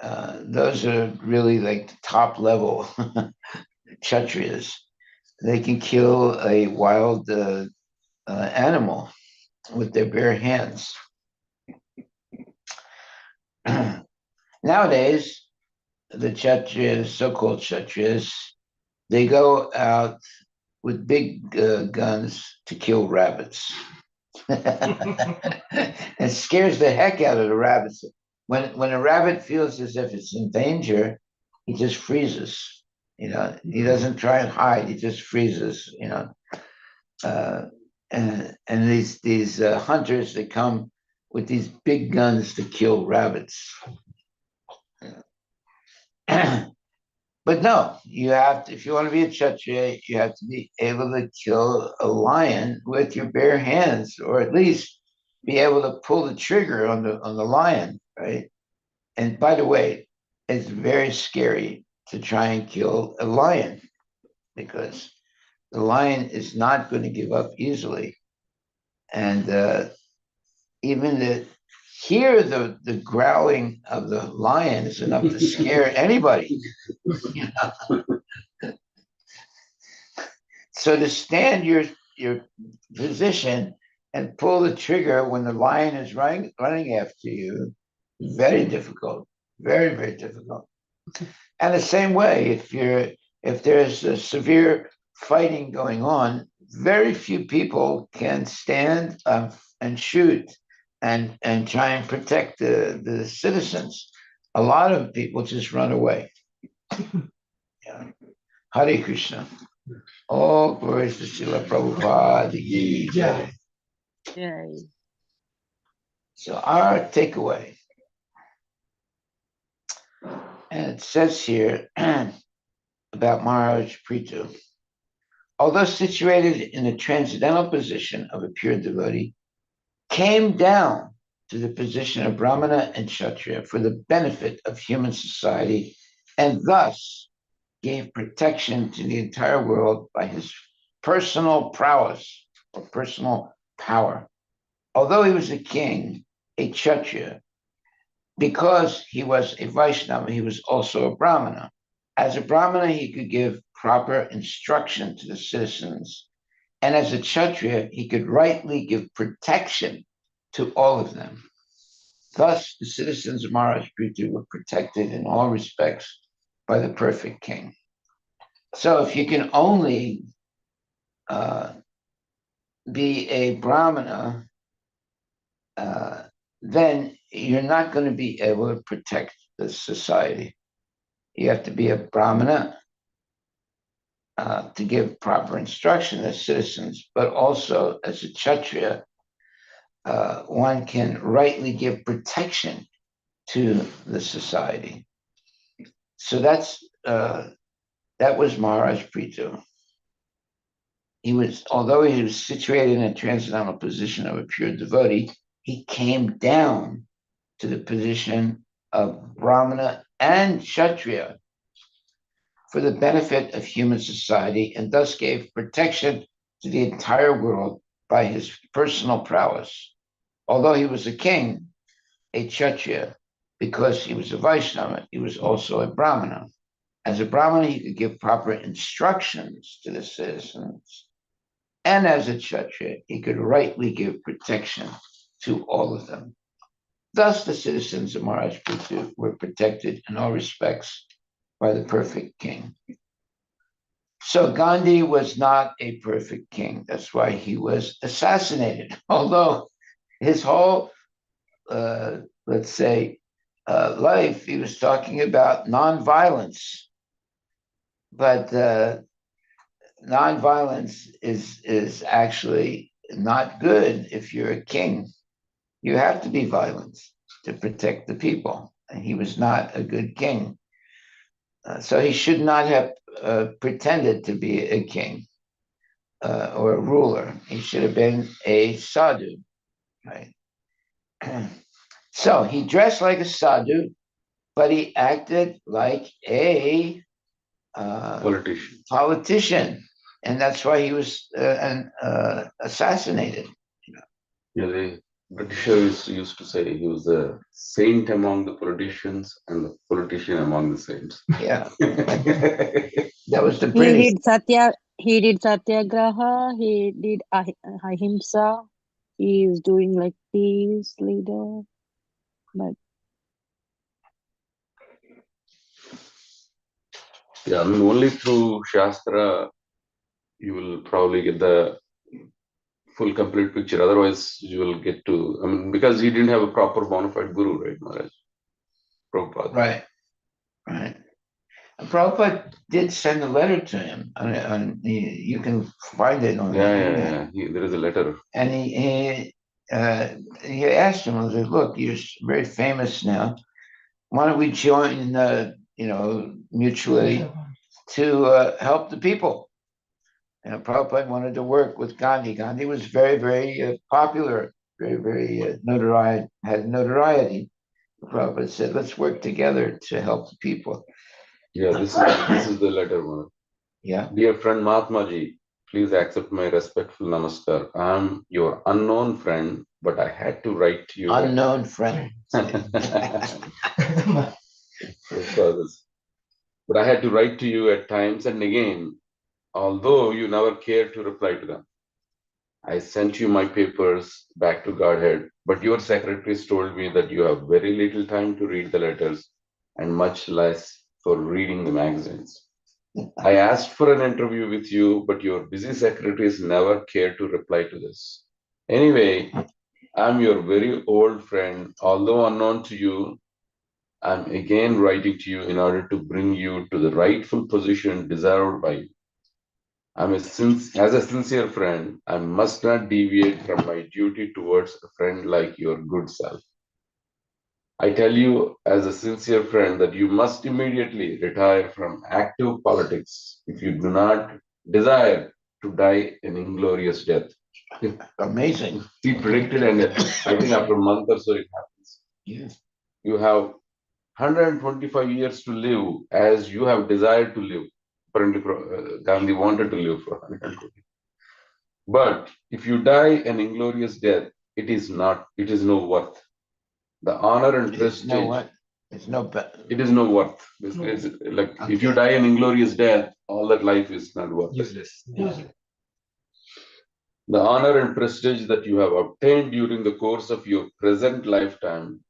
Those are really like the top level Kshatriyas. They can kill a wild animal with their bare hands. Nowadays, the Kshatriyas, so-called Kshatriyas, they go out with big guns to kill rabbits. It scares the heck out of the rabbits. When a rabbit feels as if it's in danger, he just freezes. He doesn't try and hide. He just freezes. Uh, and these hunters, they come with these big guns to kill rabbits. But no, you have to, if you want to be a Kshatriya, you have to be able to kill a lion with your bare hands, or at least be able to pull the trigger on the lion, right? And by the way, it's very scary to try and kill a lion, because the lion is not going to give up easily. And even to hear the growling of the lion is enough to scare anybody. So to stand your position and pull the trigger when the lion is running after you, very difficult, very, very difficult. And the same way, if there's a severe fighting going on, very few people can stand and shoot and try and protect the citizens. A lot of people just run away. Yeah. Hare Krishna. All glories to Srila Prabhupada. Yeah. So our takeaway, and it says here about Maharaj Prithu, although situated in the transcendental position of a pure devotee, came down to the position of Brahmana and Kshatriya for the benefit of human society, and thus gave protection to the entire world by his personal prowess or personal power. Although he was a king, a Kshatriya, because he was a Vaishnava, he was also a Brahmana. As a Brahmana, he could give proper instruction to the citizens. And as a Kshatriya, he could rightly give protection to all of them. Thus, the citizens of Maharaj Prithu were protected in all respects by the perfect king. So if you can only be a Brahmana, then you're not going to be able to protect the society. You have to be a Brahmana to give proper instruction as citizens, but also as a Kshatriya, one can rightly give protection to the society. So that was Maharaj Prithu. Although he was situated in a transcendental position of a pure devotee, he came down to the position of Brahmana and Kshatriya for the benefit of human society, and thus gave protection to the entire world by his personal prowess. Although he was a king, a Kshatriya, because he was a Vaishnava, he was also a Brahmana. As a Brahmana, he could give proper instructions to the citizens. And as a Kshatriya, he could rightly give protection to all of them. Thus, the citizens of Maharaj Prithu were protected in all respects by the perfect king. So Gandhi was not a perfect king. That's why he was assassinated. Although his whole, let's say, life, he was talking about nonviolence. But nonviolence is actually not good if you're a king. You have to be violent to protect the people. And he was not a good king. So he should not have pretended to be a king or a ruler. He should have been a sadhu, right? So he dressed like a sadhu, but he acted like a politician, and that's why he was assassinated. Yeah, the Britishers used to say he was the saint among the politicians and the politician among the saints. Yeah, that was the He British. did satyagraha. He did ahimsa. He is doing like peace leader, but Yeah, I mean, only through Shastra you will probably get the full complete picture. Otherwise, you will get to, I mean, because he didn't have a proper bona fide guru, right, Maharaj? Prabhupada. Right, right. And Prabhupada did send a letter to him. You can find it on. Yeah. There is a letter. And he asked him, I said, look, you're very famous now. Why don't we join, mutually to help the people? And Prabhupada wanted to work with Gandhi. Gandhi was very, very popular, very, very had notoriety. Prabhupada said, let's work together to help the people. Yeah, this is the letter, Maharaj. Yeah. Dear friend Mahatma Ji, please accept my respectful namaskar. I am your unknown friend, but I had to write to you. Unknown friend. But I had to write to you at times and again, although you never cared to reply to them. I sent you my papers back to Godhead, but your secretaries told me that you have very little time to read the letters and much less for reading the magazines. I asked for an interview with you, but your busy secretaries never cared to reply to this. Anyway, I'm your very old friend. Although unknown to you, I'm again writing to you in order to bring you to the rightful position deserved by you. As a sincere friend, I must not deviate from my duty towards a friend like your good self. I tell you as a sincere friend that you must immediately retire from active politics if you do not desire to die an inglorious death. Amazing. He predicted, and I think after a month or so it happens. Yeah. You have 125 years to live as you have desired to live. Apparently, Gandhi wanted to live for 120. But if you die an inglorious death, it is no worth. The honor and prestige. It's no It is no worth. It's like if you die an inglorious death, all that life is not worth. Useless. The honor and prestige that you have obtained during the course of your present lifetime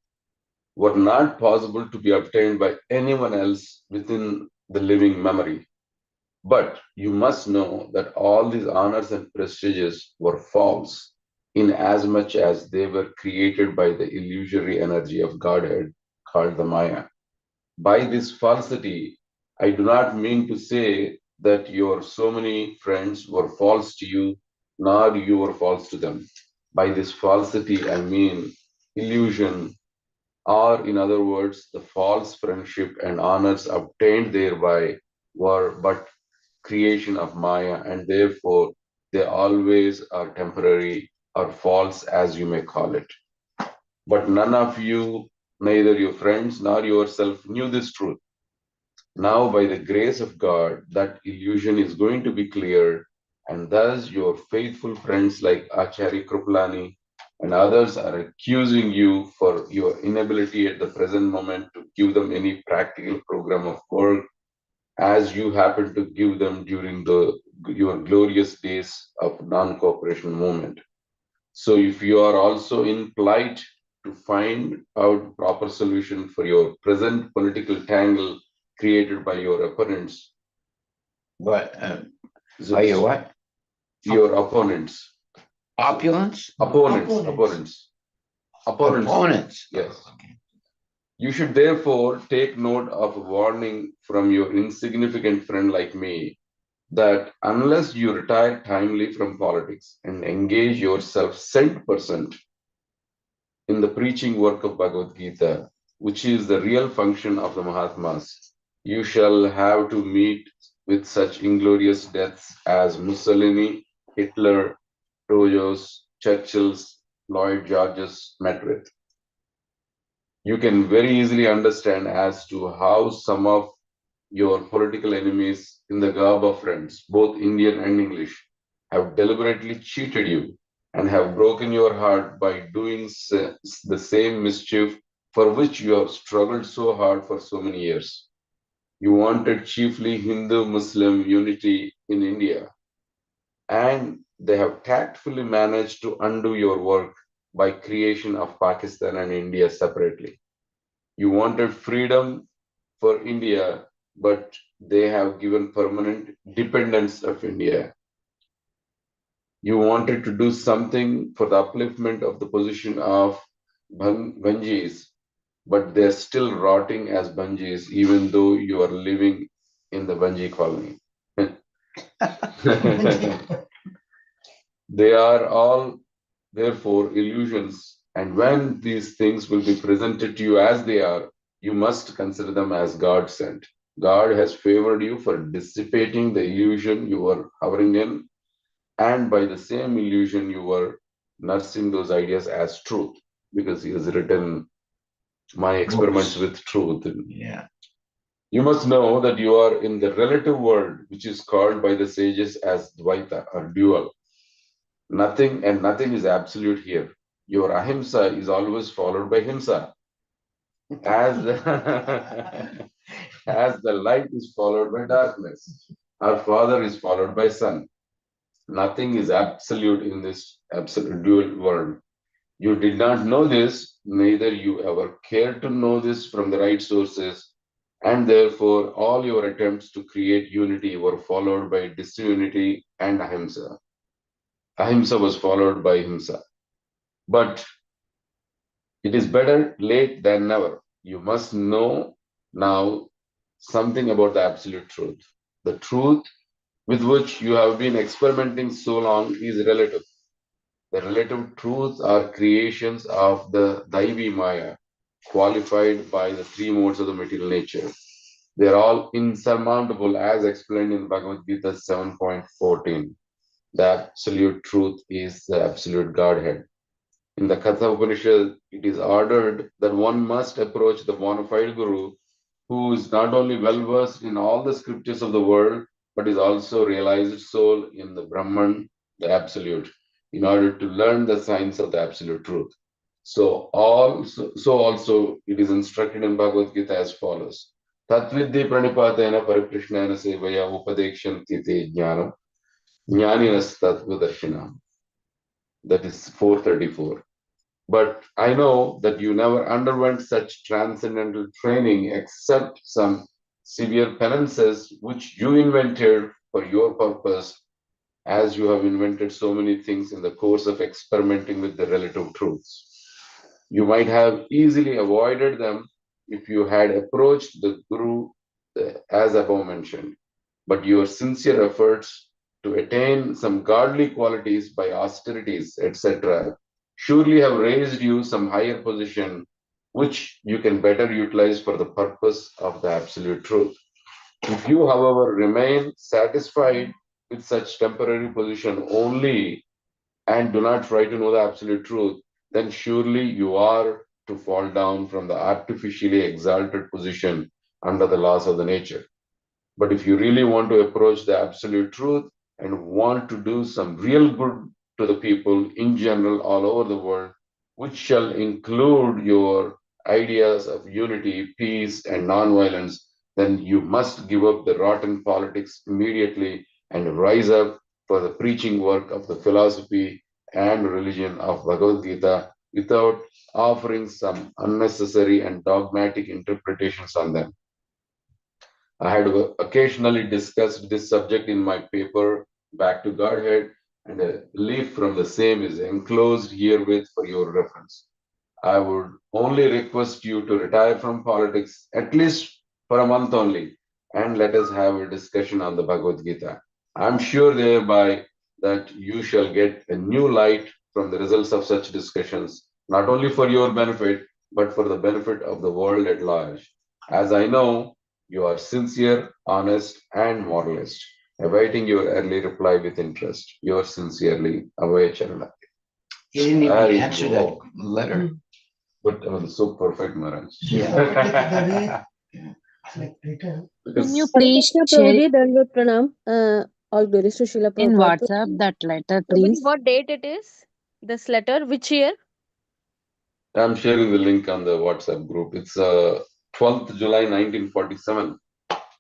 were not possible to be obtained by anyone else within the living memory. But you must know that all these honors and prestiges were false, inasmuch as they were created by the illusory energy of Godhead called the Maya. By this falsity, I do not mean to say that your so many friends were false to you, nor you were false to them. By this falsity, I mean illusion, or in other words, the false friendship and honors obtained thereby were but creation of Maya, and therefore they always are temporary or false, as you may call it. But none of you, neither your friends nor yourself, knew this truth. Now, by the grace of God, that illusion is going to be cleared, and thus your faithful friends like Acharya Krupalani and others are accusing you for your inability at the present moment to give them any practical program of work as you happen to give them during your glorious days of non-cooperation movement. So if you are also in plight to find out proper solution for your present political tangle created by your opponents. But are you what? Your opponents. Opulence? Opponents. Yes. Okay. You should therefore take note of a warning from your insignificant friend like me that unless you retire timely from politics and engage yourself 100% in the preaching work of Bhagavad Gita, which is the real function of the Mahatmas, you shall have to meet with such inglorious deaths as Mussolini, Hitler, Rojos, Churchill's, Lloyd George's met with. You can very easily understand as to how some of your political enemies in the garb of friends, both Indian and English, have deliberately cheated you and have broken your heart by doing the same mischief for which you have struggled so hard for so many years. You wanted chiefly Hindu-Muslim unity in India, and they have tactfully managed to undo your work by creation of Pakistan and India separately. You wanted freedom for India, but they have given permanent dependence of India. You wanted to do something for the upliftment of the position of Banjis, but they're still rotting as Banjis, even though you are living in the Banji colony. They are all, therefore, illusions, and when these things will be presented to you as they are, you must consider them as God sent. God has favored you for dissipating the illusion you were hovering in, and by the same illusion you were nursing those ideas as truth, because He has written my experiments with truth. Yeah. You must know that you are in the relative world, which is called by the sages as Dvaita or dual. Nothing and nothing is absolute here. Your ahimsa is always followed by himsa. As as the light is followed by darkness. Our Father is followed by Son. Nothing is absolute in this absolute dual world. You did not know this, neither you ever cared to know this from the right sources, and therefore all your attempts to create unity were followed by disunity and ahimsa. Ahimsa was followed by himsa. But it is better late than never. You must know now something about the absolute truth. The truth with which you have been experimenting so long is relative. The relative truths are creations of the Daivi Maya, qualified by the three modes of the material nature. They are all insurmountable as explained in Bhagavad Gita 7.14. The absolute truth is the absolute Godhead. In the Katha Upanishad, it is ordered that one must approach the bona fide Guru who is not only well versed in all the scriptures of the world, but is also realized soul in the Brahman, the Absolute, in order to learn the science of the Absolute Truth. So also it is instructed in Bhagavad Gita as follows. Tatvidhi pranipatena pariprishnena sevaya upadekshanti te jnanam jnaninas tattvadarshina. That is 434. But I know that you never underwent such transcendental training except some severe penances which you invented for your purpose, as you have invented so many things in the course of experimenting with the relative truths. You might have easily avoided them if you had approached the Guru as above mentioned. But your sincere efforts to attain some godly qualities by austerities, etc., surely have raised you some higher position, which you can better utilize for the purpose of the absolute truth. If you, however, remain satisfied with such temporary position only and do not try to know the absolute truth, then surely you are to fall down from the artificially exalted position under the laws of the nature. But if you really want to approach the absolute truth and want to do some real good to the people in general all over the world, which shall include your ideas of unity, peace, and nonviolence, then you must give up the rotten politics immediately and rise up for the preaching work of the philosophy and religion of Bhagavad Gita without offering some unnecessary and dogmatic interpretations on them. I had occasionally discussed this subject in my paper, Back to Godhead, and a leaf from the same is enclosed herewith for your reference. I would only request you to retire from politics, at least for a month only, and let us have a discussion on the Bhagavad Gita. I'm sure thereby that you shall get a new light from the results of such discussions, not only for your benefit, but for the benefit of the world at large. As I know You are sincere, honest, and moralist. Awaiting your early reply with interest. Yours sincerely, Abhay Charana. He didn't even Very answer that low. letter. But so perfect, Maharaj. Yeah. But like the way it's like written. Can you Because please Krishna share Prabhuji, Dandavat Pranam. All glories to Srila in Prabhupada. WhatsApp that letter, Prabhuji, please? what date it is? This letter, which year? I'm sharing the link on the WhatsApp group. It's 12th July 1947.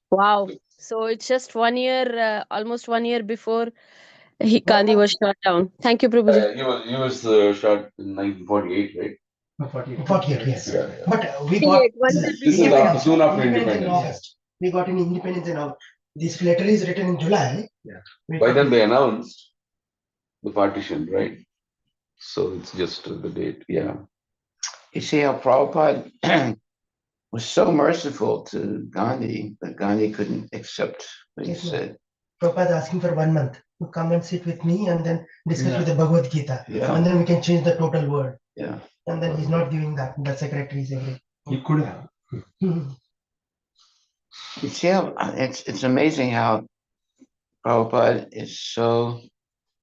Wow. So it's just 1 year, almost 1 year before Gandhi One was shot down. Thank you, Prabhuji. He was shot in 1948, right? No, 48. 48, yes. Yeah, yeah. But we 48, got 1 year This is before. soon after in independence. August. We got an independence in August. This letter is written in July. Yeah. We By got then it. they announced the partition, right? So it's just the date. Yeah. You see how Prabhupada was so merciful to Gandhi that Gandhi couldn't accept what he Yes, ma'am. said. Prabhupada asking for 1 month to come and sit with me and then discuss Yeah. with the Bhagavad Gita. Yeah. And then we can change the total word. Yeah. And then he's not giving that. The secretary is agree. He could have. You see how it's amazing how Prabhupada is so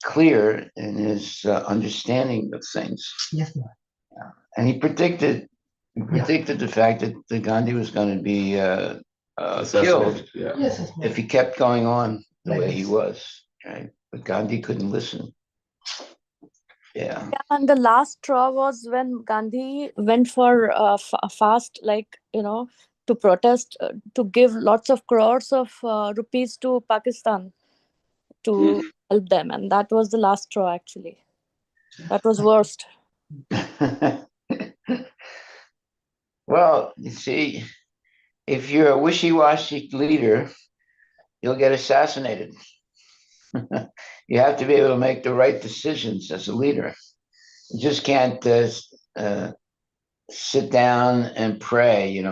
clear in his understanding of things, Yes, ma'am. and he predicted the fact that the Gandhi was going to be killed Assassinated. Yeah. Yes, yes, ma'am. if he kept going on the Like way he this. was. Right, but Gandhi couldn't listen. Yeah. Yeah, and the last straw was when Gandhi went for a fast, like, to protest, to give lots of crores of rupees to Pakistan to help them. And that was the last straw, actually. That was worst. Well, you see, if you're a wishy-washy leader, you'll get assassinated. You have to be able to make the right decisions as a leader. You just can't sit down and pray,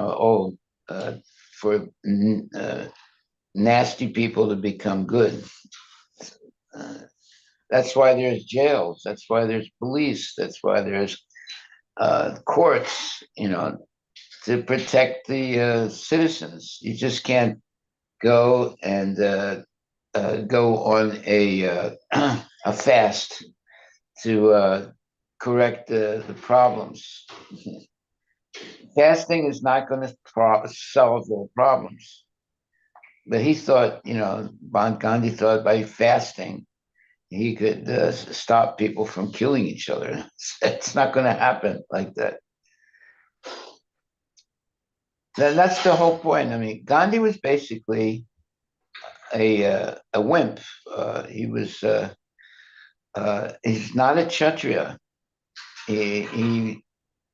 for nasty people to become good. That's why there's jails. That's why there's police. That's why there's courts, to protect the citizens. You just can't go and go on a fast to correct the problems. Fasting is not going to solve all problems. But he thought, Gandhi thought by fasting, he could stop people from killing each other. It's not going to happen like that. That's the whole point. I mean, Gandhi was basically a wimp. He's not a Kshatriya. He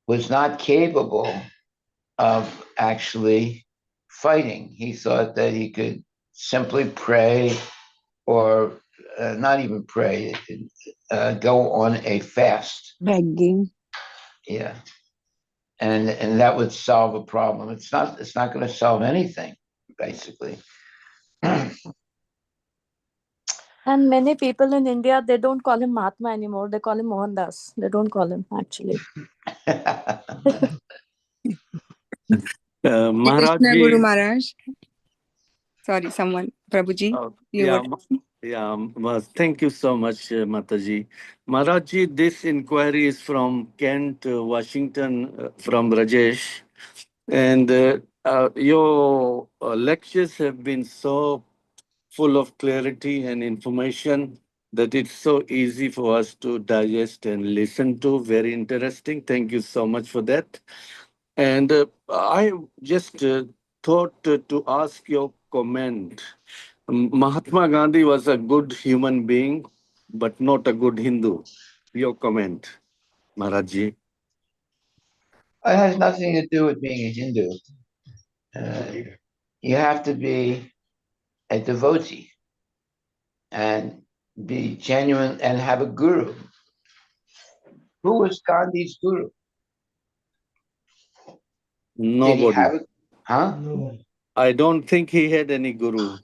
was not capable of actually fighting. He thought that he could simply pray or not even pray, go on a fast. Begging. Yeah. And that would solve a problem. It's not going to solve anything, basically. And many people in India, they don't call him Mahatma anymore. They call him Mohandas. They don't call him, actually. Maharaj Krishna Guru ji, Maharaj. Sorry, someone. Prabhuji. You yeah, would. thank you so much, Mataji. Maharaj ji, this inquiry is from Kent, Washington, from Rajesh. And your lectures have been so full of clarity and information that it's so easy for us to digest and listen to. Very interesting. Thank you so much for that. And I just thought to ask your comment. Mahatma Gandhi was a good human being, but not a good Hindu. Your comment, Maharajji. It has nothing to do with being a Hindu. You have to be a devotee and be genuine and have a guru. Who was Gandhi's guru? Did he have Nobody. it? Huh? No. I don't think he had any guru.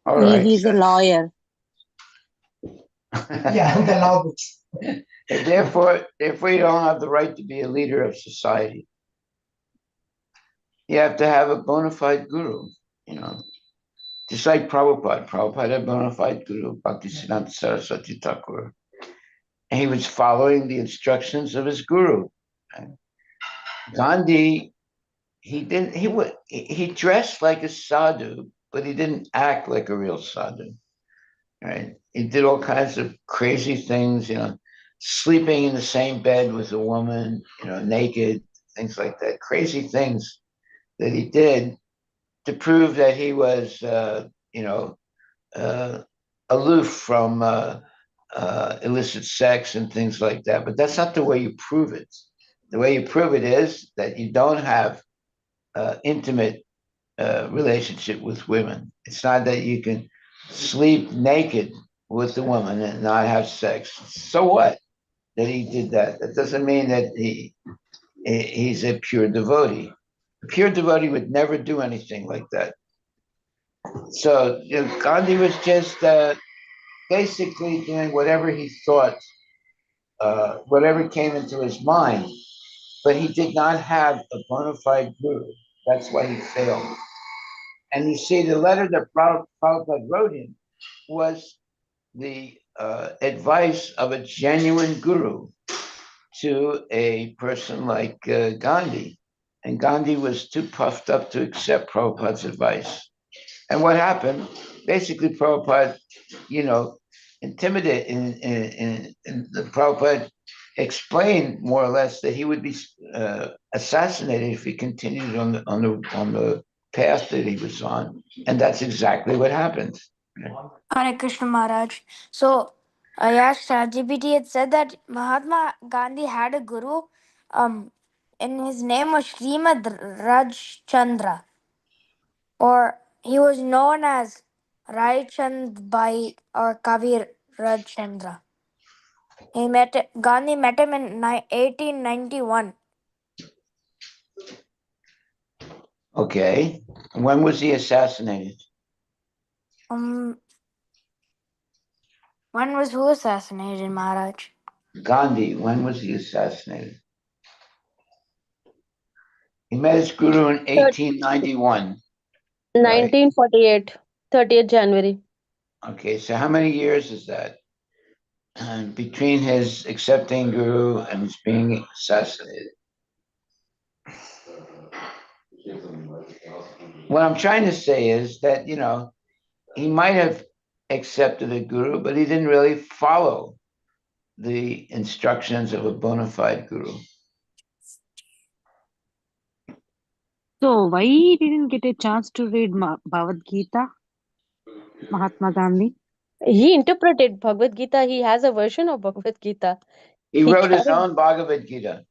All right. He's a lawyer. Yeah, the law books. Therefore, you don't have the right to be a leader of society. You have to have a bona fide guru. Just like Prabhupada. Prabhupada had a bona fide guru, Bhaktisiddhanta Saraswati Thakur. And he was following the instructions of his guru. Gandhi, he dressed like a sadhu, but he didn't act like a real sadhu. Right? He did all kinds of crazy things, sleeping in the same bed with a woman, naked, things like that. Crazy things that he did to prove that he was, aloof from illicit sex and things like that. But that's not the way you prove it. The way you prove it is that you don't have intimate relationship with women. It's not that you can sleep naked with the woman and not have sex. So what that he did that? That doesn't mean that he's a pure devotee. A pure devotee would never do anything like that. So Gandhi was just basically doing whatever he thought, whatever came into his mind, but he did not have a bona fide guru. That's why he failed. And you see, the letter that Prabhupada wrote him was the advice of a genuine guru to a person like Gandhi. And Gandhi was too puffed up to accept Prabhupada's advice. And what happened? Basically, Prabhupada, intimidated, and the Prabhupada explained more or less that he would be assassinated if he continued on the path that he was on, and that's exactly what happened. Hare Krishna Maharaj. So, yes, ChatGPT had said that Mahatma Gandhi had a guru, and his name was Srimad Raj Chandra, or he was known as Rai Chand Bhai or Kavir Raj Chandra. Gandhi met him in 1891. Okay. When was he assassinated? When was who assassinated, Maharaj? Gandhi. When was he assassinated? He met his guru in 1891. 1948, 30th January. Okay, so how many years is that between his accepting guru and his being assassinated? What I'm trying to say is that, he might have accepted a guru, but he didn't really follow the instructions of a bona fide guru. So why he didn't get a chance to read Bhagavad Gita, Mahatma Gandhi? He interpreted Bhagavad Gita. He has a version of Bhagavad Gita. He wrote his carried- own Bhagavad Gita.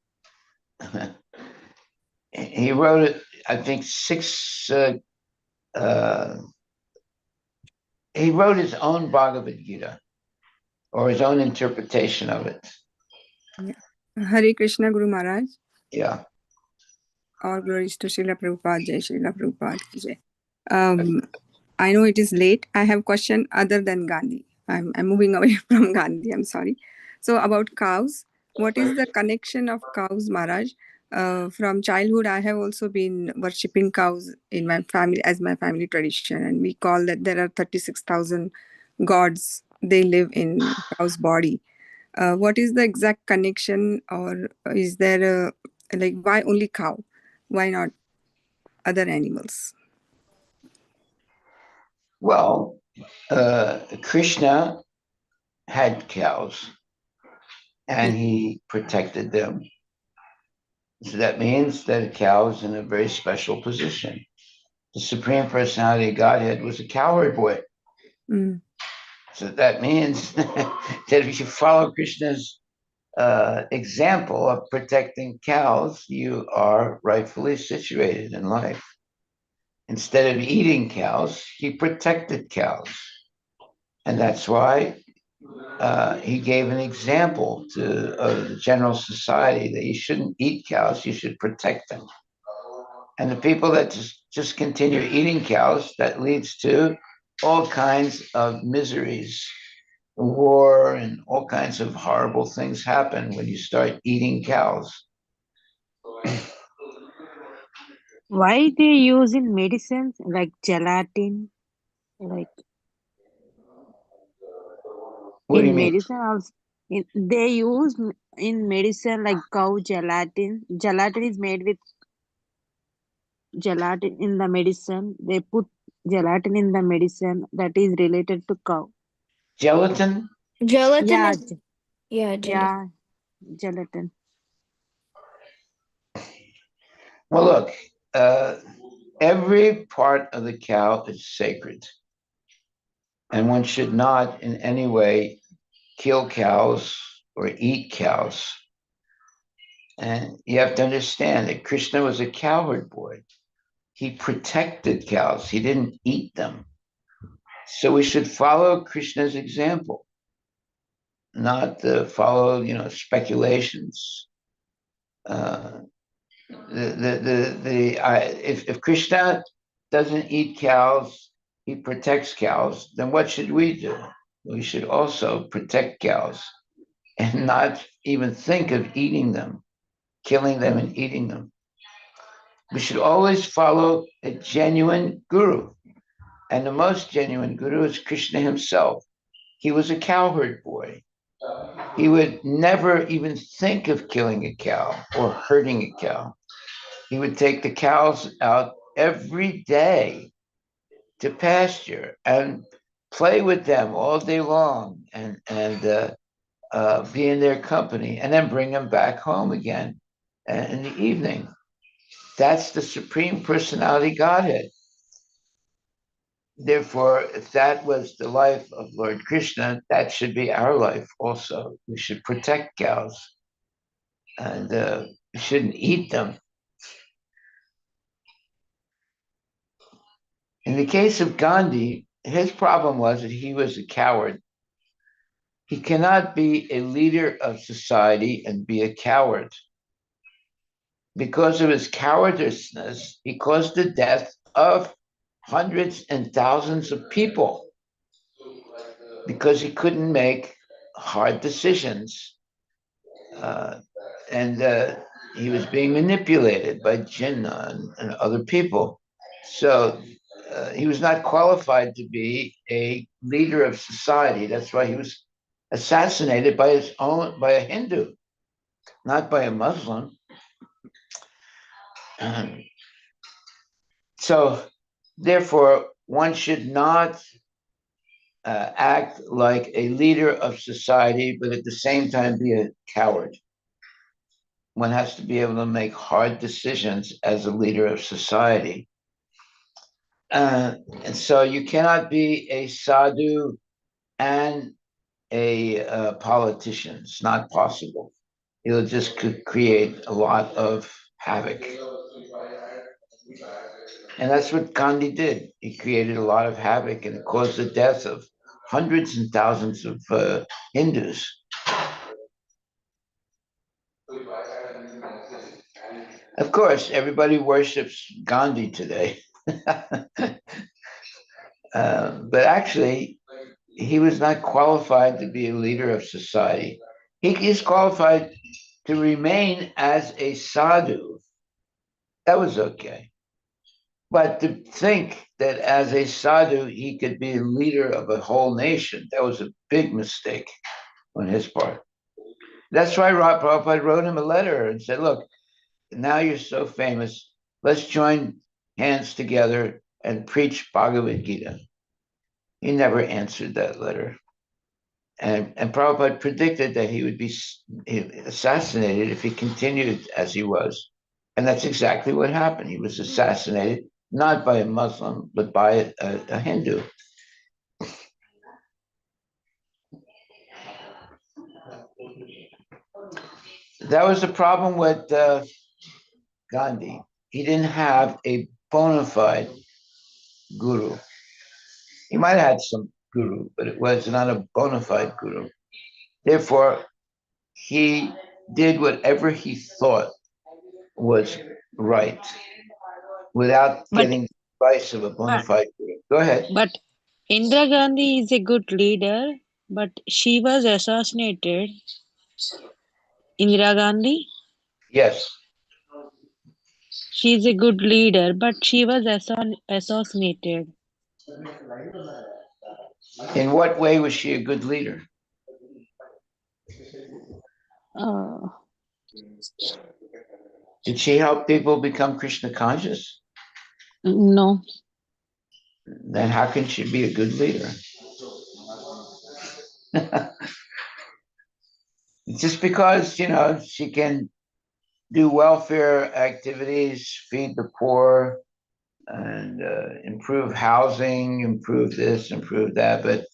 He wrote it, I think, he wrote his own Bhagavad Gita or his own interpretation of it. Yeah. Hare Krishna Guru Maharaj. Yeah. All glories to Srila Prabhupada. Jai Srila Prabhupada ki jai. I know it is late. I have a question other than Gandhi. I'm moving away from Gandhi. I'm sorry. So about cows, what is the connection of cows, Maharaj? From childhood, I have also been worshipping cows in my family as my family tradition, and we call that there are 36,000 gods. They live in cow's body. What is the exact connection, or is there why only cow? Why not other animals? Well, Krishna had cows and he protected them. So that means that a cow is in a very special position. The Supreme Personality of Godhead was a cowherd boy. Mm. So that means that if you follow Krishna's example of protecting cows, you are rightfully situated in life. Instead of eating cows, he protected cows. And that's why he gave an example to the general society that you shouldn't eat cows, you should protect them. And the people that just continue eating cows, that leads to all kinds of miseries. War and all kinds of horrible things happen when you start eating cows. Why they use in medicines like gelatin, like What do you in mean? medicine also they use in medicine like cow gelatin. Gelatin is made with gelatin in the medicine. They put gelatin in the medicine that is related to cow. Gelatin? Gelatin Yeah, is, yeah, gelatin. yeah, gelatin. Well, look, uh, every part of the cow is sacred, and one should not in any way kill cows or eat cows. And you have to understand that Krishna was a cowherd boy. He protected cows, he didn't eat them. So we should follow Krishna's example, not follow, speculations. Uh, if Krishna doesn't eat cows, he protects cows, then what should we do? We should also protect cows and not even think of eating them, killing them and eating them. We should always follow a genuine guru. And the most genuine guru is Krishna himself. He was a cowherd boy. He would never even think of killing a cow or hurting a cow. He would take the cows out every day to pasture and play with them all day long and be in their company and then bring them back home again in the evening. That's the Supreme Personality Godhead. Therefore, if that was the life of Lord Krishna, that should be our life also. We should protect cows and we shouldn't eat them. In the case of Gandhi, his problem was that he was a coward. He cannot be a leader of society and be a coward. Because of his cowardice, he caused the death of hundreds and thousands of people because he couldn't make hard decisions. And he was being manipulated by Jinnah and other people. So he was not qualified to be a leader of society. That's why he was assassinated by a Hindu, not by a Muslim. So therefore, one should not act like a leader of society, but at the same time be a coward. One has to be able to make hard decisions as a leader of society. And so you cannot be a sadhu and a politician. It's not possible. It'll just create a lot of havoc. And that's what Gandhi did. He created a lot of havoc and caused the death of hundreds and thousands of Hindus. Of course, everybody worships Gandhi today. But actually, he was not qualified to be a leader of society. He is qualified to remain as a sadhu. That was okay. But to think that as a sadhu, he could be a leader of a whole nation, that was a big mistake on his part. That's why Prabhupada wrote him a letter and said, look, now you're so famous, let's join hands together and preach Bhagavad Gita. He never answered that letter. And Prabhupada predicted that he would be assassinated if he continued as he was. And that's exactly what happened. He was assassinated, not by a Muslim, but by a Hindu. That was the problem with Gandhi. He didn't have a bona fide guru. He might have had some guru, but it was not a bona fide guru. Therefore, he did whatever he thought was right without But getting the advice of a bona uh, fide guru. Go ahead. but Indira Gandhi is a good leader, but she was assassinated. Indira Gandhi. Yes. She's a good leader, but she was assassinated. In what way was she a good leader? Uh, Did she help people become Krishna conscious? no. Then how can she be a good leader? Just because, she can do welfare activities, feed the poor, and improve housing, improve this, improve that. But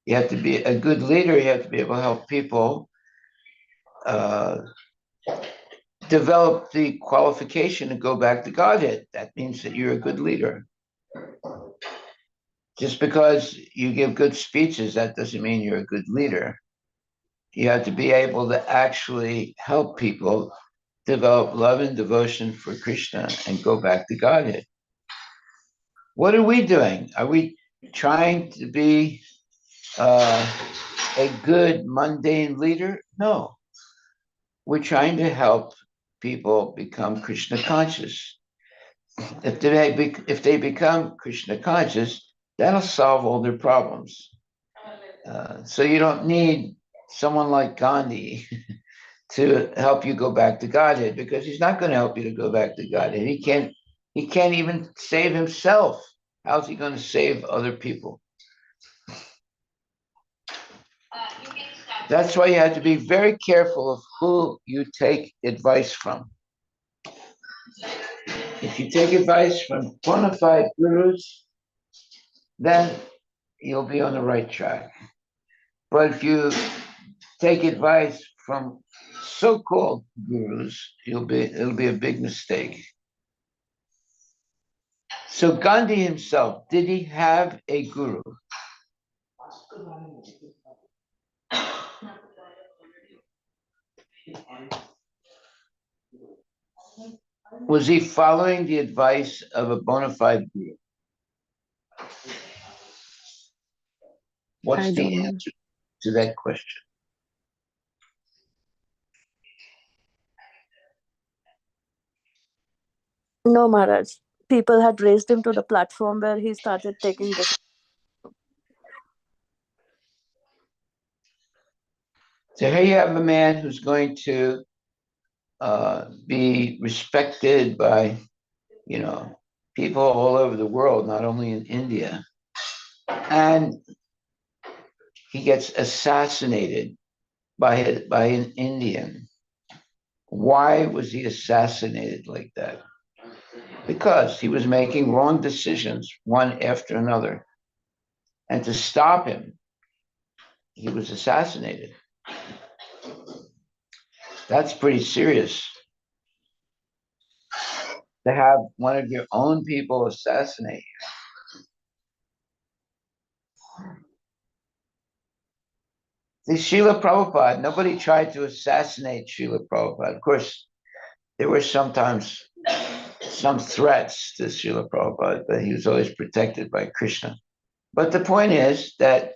you have to be a good leader. You have to be able to help people uh, develop the qualification to go back to Godhead. That means that you're a good leader. Just because you give good speeches, that doesn't mean you're a good leader. You have to be able to actually help people develop love and devotion for Krishna and go back to Godhead. What are we doing? Are we trying to be a good mundane leader? No. We're trying to help people become Krishna conscious. If they become Krishna conscious, that'll solve all their problems. So you don't need someone like Gandhi to help you go back to Godhead, because he's not going to help you to go back to Godhead. He can't even save himself. How's he going to save other people? That's why you have to be very careful of who you take advice from. If you take advice from bona fide gurus, then you'll be on the right track. But if you take advice from so-called gurus, it'll be a big mistake. So Gandhi himself, did he have a guru? Was he following the advice of a bona fide guru? What's I the don't know. answer to that question? No, Maharaj. People had raised him to the platform where he started taking this. So here you have a man who's going to be respected by, people all over the world, not only in India. And he gets assassinated by an Indian. Why was he assassinated like that? Because he was making wrong decisions, one after another. And to stop him, he was assassinated. That's pretty serious. To have one of your own people assassinate you. The Srila Prabhupada, nobody tried to assassinate Srila Prabhupada. Of course, there were sometimes some threats to Srila Prabhupada, but he was always protected by Krishna. But the point is that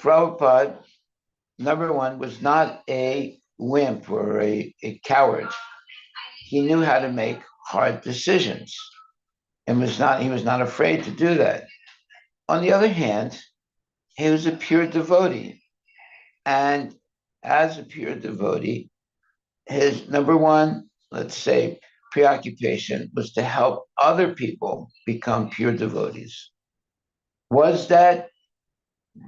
Prabhupada, number one, was not a wimp or a coward. He knew how to make hard decisions and he was not afraid to do that. On the other hand, he was a pure devotee. And as a pure devotee, his number one, let's say, preoccupation was to help other people become pure devotees. Was that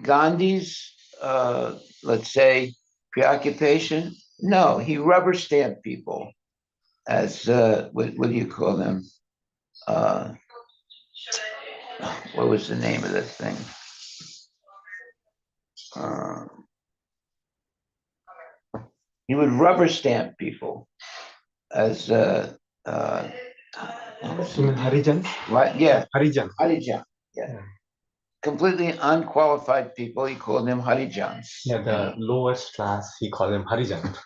Gandhi's, let's say, preoccupation? No, he rubber stamped people as, what do you call them? What was the name of that thing? He would rubber stamp people as Harijans? what? Yeah, Harijan. Harijan. Yeah. Completely unqualified people. He called them Harijans. Yeah, the lowest class, he called them Harijan.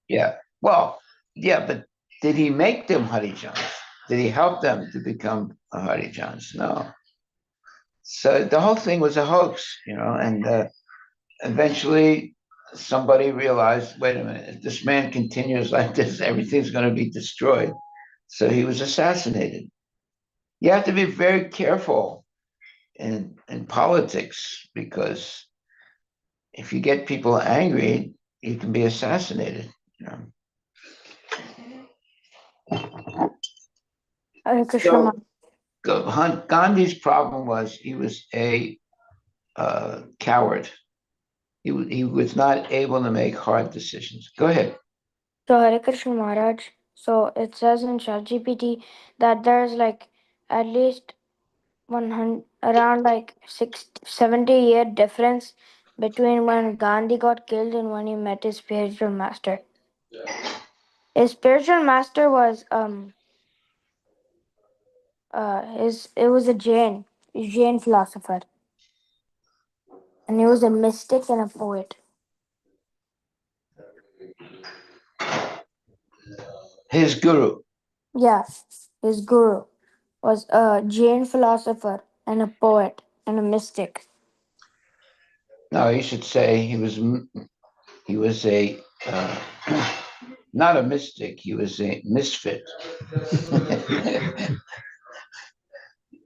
Yeah. Well, yeah, but did he make them Harijans? Did he help them to become Harijans? No. So the whole thing was a hoax, and eventually somebody realized, wait a minute, if this man continues like this, everything's going to be destroyed. So he was assassinated. You have to be very careful in politics, because if you get people angry, you can be assassinated. You know? Hare Krishna Maharaj. So Gandhi's problem was he was a coward. He was not able to make hard decisions. Go ahead. So Hare Krishna Maharaj. So it says in ChatGPT that there's like at least 100 around like 70-year difference between when Gandhi got killed and when he met his spiritual master. His spiritual master was it was a Jain philosopher, and he was a mystic and a poet. His guru. Yeah, his guru was a Jain philosopher and a poet and a mystic. No, you should say he was a not a mystic. He was a misfit.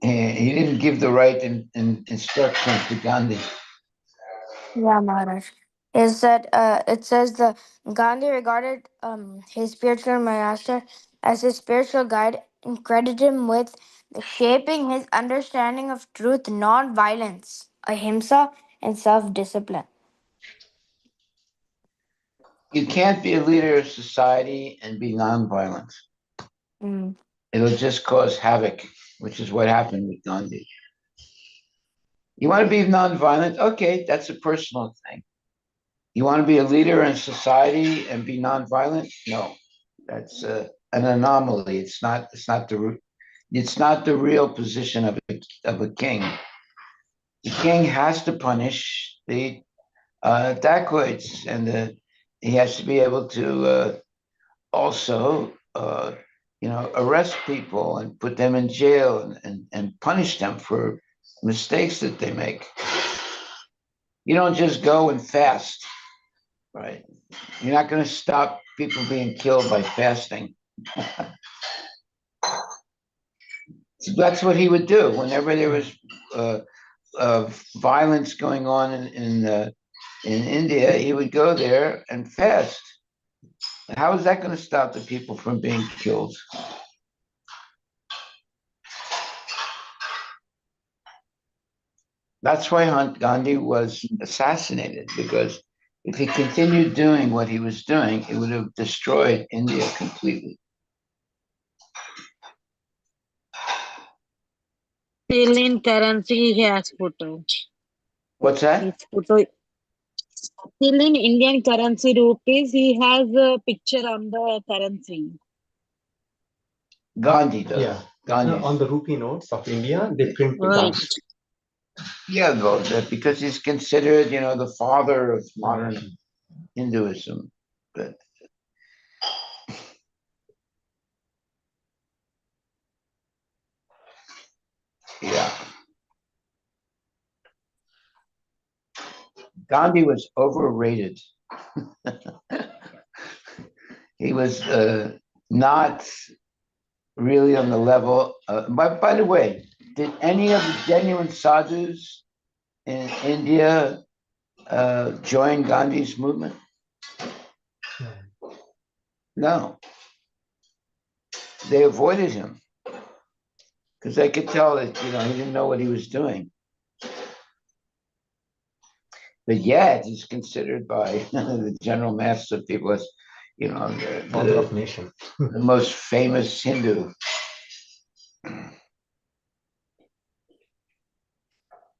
And he didn't give the right instructions to Gandhi. Yeah, Maharaj. It says the Gandhi regarded his spiritual master as his spiritual guide and credited him with shaping his understanding of truth, non-violence, ahimsa, and self-discipline. You can't be a leader of society and be nonviolent. Mm. It'll just cause havoc, which is what happened with Gandhi. You want to be nonviolent? Okay, that's a personal thing. You want to be a leader in society and be nonviolent? No, that's an anomaly. It's not the real position of a king. The king has to punish the dacoits, and he has to be able to also arrest people and put them in jail and punish them for mistakes that they make. You don't just go and fast, right? You're not going to stop people being killed by fasting. So that's what he would do whenever there was violence going on in India. He would go there and fast. How is that going to stop the people from being killed? That's why Gandhi was assassinated, because if he continued doing what he was doing, it would have destroyed India completely. Still in currency, he has photo. What's that? His photo. Still in Indian currency rupees, he has a picture on the currency. Gandhi does. Yeah. Gandhi. On the rupee notes of India, they print the Right. Gandhi. Yeah, because he's considered, the father of modern Hinduism. But yeah, Gandhi was overrated. He was not really on the level. By the way, did any of the genuine sadhus in India join Gandhi's movement? No. They avoided him because they could tell that he didn't know what he was doing. But yet he's considered by the general mass of people as Father of nation. the most famous Hindu.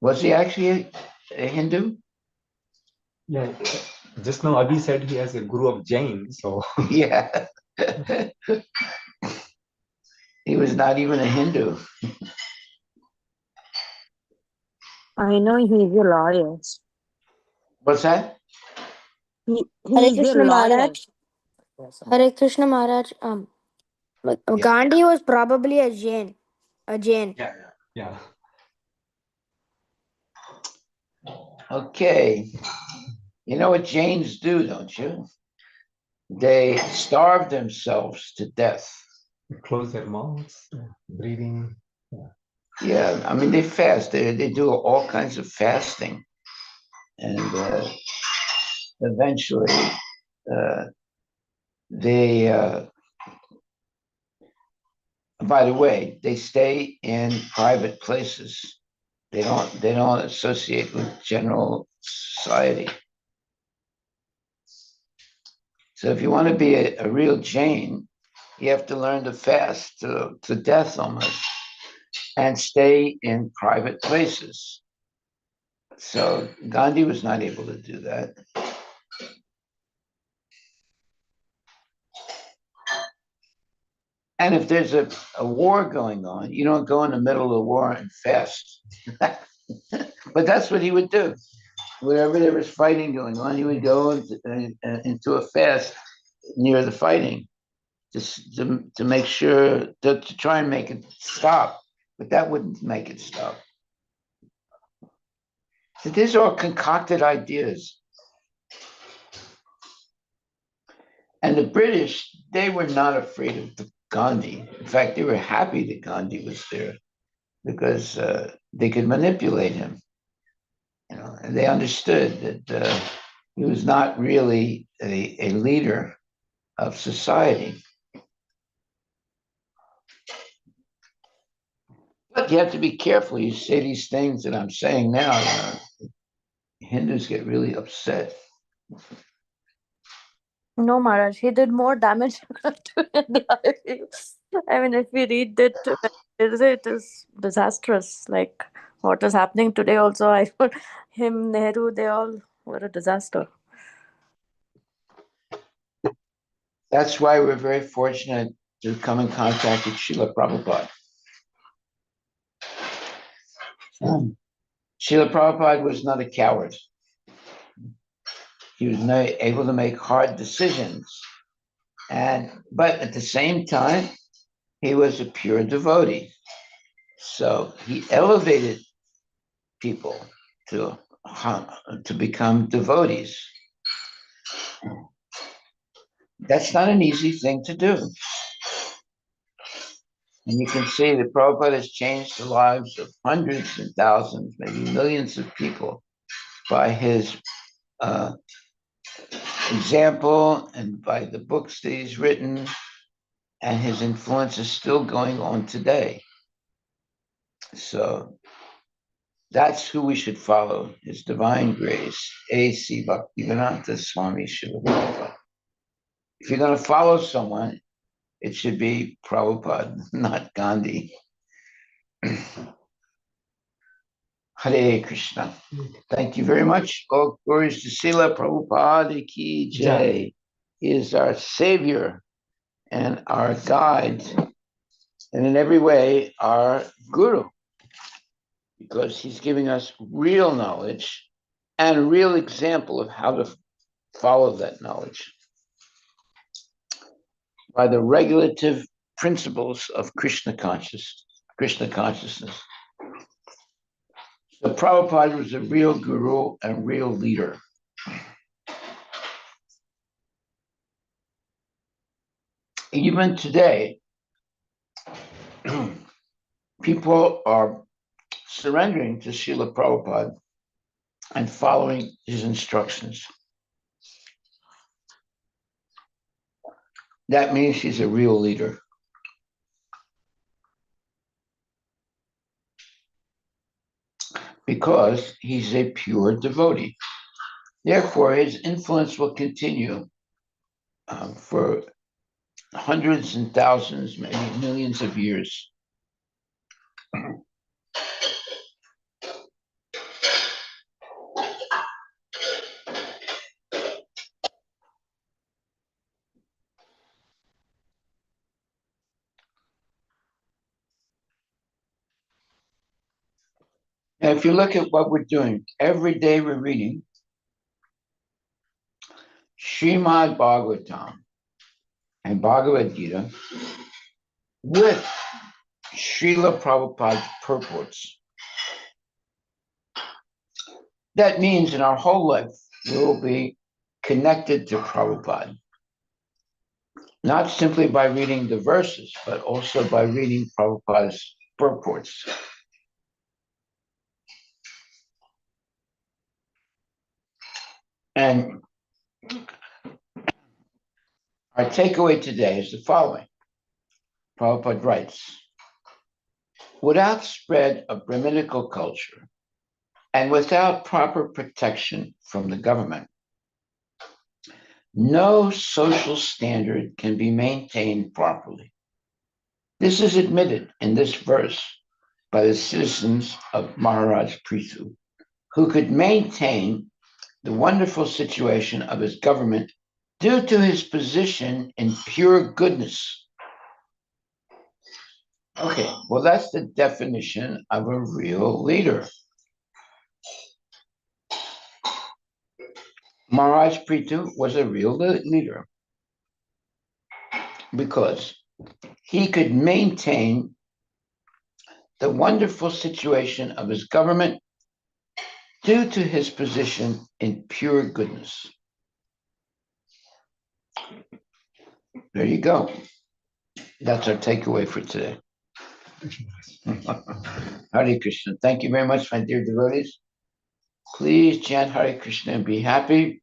Was he actually a Hindu? Yeah. Just now Abhi said he has a guru of Jain, so Yeah. He was not even a Hindu. I know he's a lawyer. What's that? He Hare is a Krishna lawyer. Maharaj. Hare Krishna Maharaj. Gandhi was probably a Jain. yeah. Okay. You know what Jains do, don't you? They starve themselves to death. Close their mouths, breathing. Yeah, I mean, they fast. They do all kinds of fasting. And eventually, they, by the way, they stay in private places. They don't associate with general society. So if you want to be a real Jain, you have to learn to fast to death almost and stay in private places. So Gandhi was not able to do that. And if there's a war going on, you don't go in the middle of the war and fast. But that's what he would do. Wherever there was fighting going on, he would go into a fast near the fighting to make sure to try and make it stop. But that wouldn't make it stop. So these are all concocted ideas. And the British, they were not afraid of Gandhi. In fact, they were happy that Gandhi was there because they could manipulate him. You know, and they understood that he was not really a leader of society. But you have to be careful. You say these things that I'm saying now, Hindus get really upset. No, Maharaj, he did more damage to India. I mean, if we read it, it is disastrous. Like what is happening today, also, him, Nehru, they all were a disaster. That's why we're very fortunate to come in contact with Srila Prabhupada. Srila Prabhupada was not a coward. He was able to make hard decisions. But at the same time, he was a pure devotee. So he elevated people to become devotees. That's not an easy thing to do. And you can see that Prabhupada has changed the lives of hundreds and thousands, maybe millions of people by his example and by the books that he's written, and his influence is still going on today. So that's who we should follow, His Divine Grace, A.C. Bhaktivedanta Swami Srila Prabhupada. If you're going to follow someone, it should be Prabhupada, not Gandhi. Hare Krishna. Thank you very much. All glories to Srila Prabhupada Ki Jai. He is our savior and our guide, and in every way, our guru, because he's giving us real knowledge and a real example of how to follow that knowledge by the regulative principles of Krishna consciousness. So Prabhupada was a real guru and real leader. Even today, people are surrendering to Srila Prabhupada and following his instructions. That means he's a real leader. Because he's a pure devotee. Therefore, his influence will continue for hundreds and thousands, maybe millions of years. Now, if you look at what we're doing, every day we're reading Srimad Bhagavatam and Bhagavad Gita with Srila Prabhupada's purports. That means in our whole life, we will be connected to Prabhupada. not simply by reading the verses, but also by reading Prabhupada's purports. And our takeaway today is the following. Prabhupada writes, without spread of Brahminical culture and without proper protection from the government, no social standard can be maintained properly. This is admitted in this verse by the citizens of Maharaj Prithu, who could maintain the wonderful situation of his government due to his position in pure goodness. Okay, well, that's the definition of a real leader. Maharaj Prithu was a real leader because he could maintain the wonderful situation of his government due to his position in pure goodness. There you go. That's our takeaway for today. Hare Krishna. Thank you very much, my dear devotees. Please chant Hare Krishna and be happy.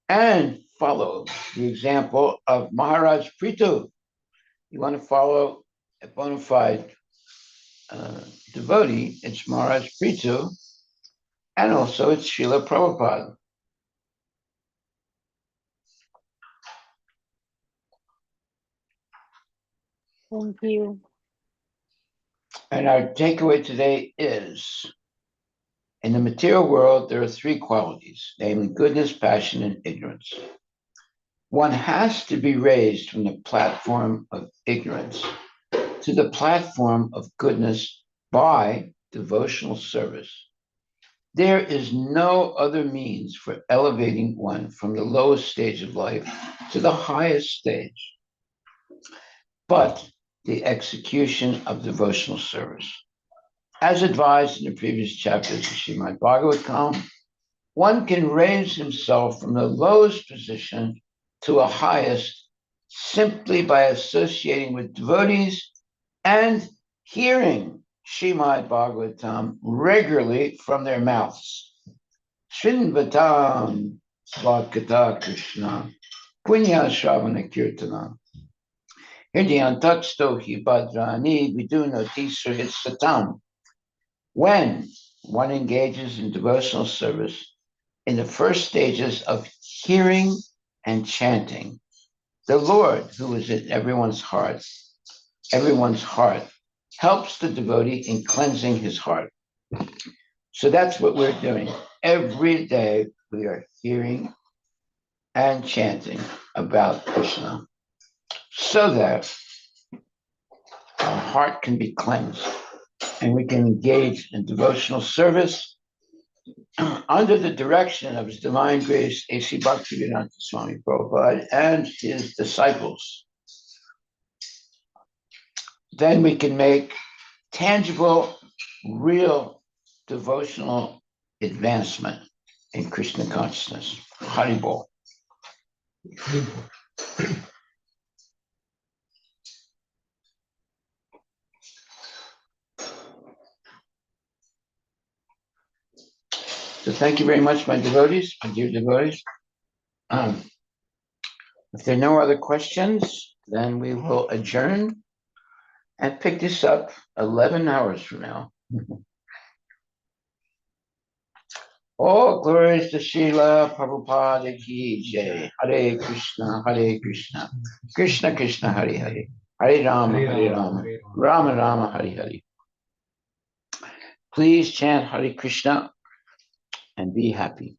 And follow the example of Maharaj Prithu. You want to follow a bona fide devotee, it's Maharaj Prithu, and also it's Srila Prabhupada. Thank you. And our takeaway today is, in the material world, there are three qualities, namely goodness, passion, and ignorance. One has to be raised from the platform of ignorance to the platform of goodness by devotional service. There is no other means for elevating one from the lowest stage of life to the highest stage, but the execution of devotional service. As advised in the previous chapters of Srimad Bhagavatam, one can raise himself from the lowest position to a highest simply by associating with devotees and hearing Srimad Bhagavatam regularly from their mouths. Srinvatam Svakata Krishna Punya Shravana Kirtana Hridyan Tatsto Hi Bhadrani Vidunati Srihit Satam. When one engages in devotional service in the first stages of hearing and chanting, the Lord, who is in everyone's heart, helps the devotee in cleansing his heart. So that's what we're doing. Every day we are hearing and chanting about Krishna so that our heart can be cleansed and we can engage in devotional service under the direction of His Divine Grace, A.C. Bhaktivedanta Swami Prabhupada and his disciples. Then we can make tangible, real devotional advancement in Krishna consciousness. Haribol. So thank you very much, my devotees, my dear devotees. If there are no other questions, then we will adjourn and pick this up 11 hours from now. All glories to Srila Prabhupada ki jai. Hare Krishna, Krishna Krishna, Hare Hare, Hare Rama, Rama Rama, Hare Hare. Please chant Hare Krishna and be happy.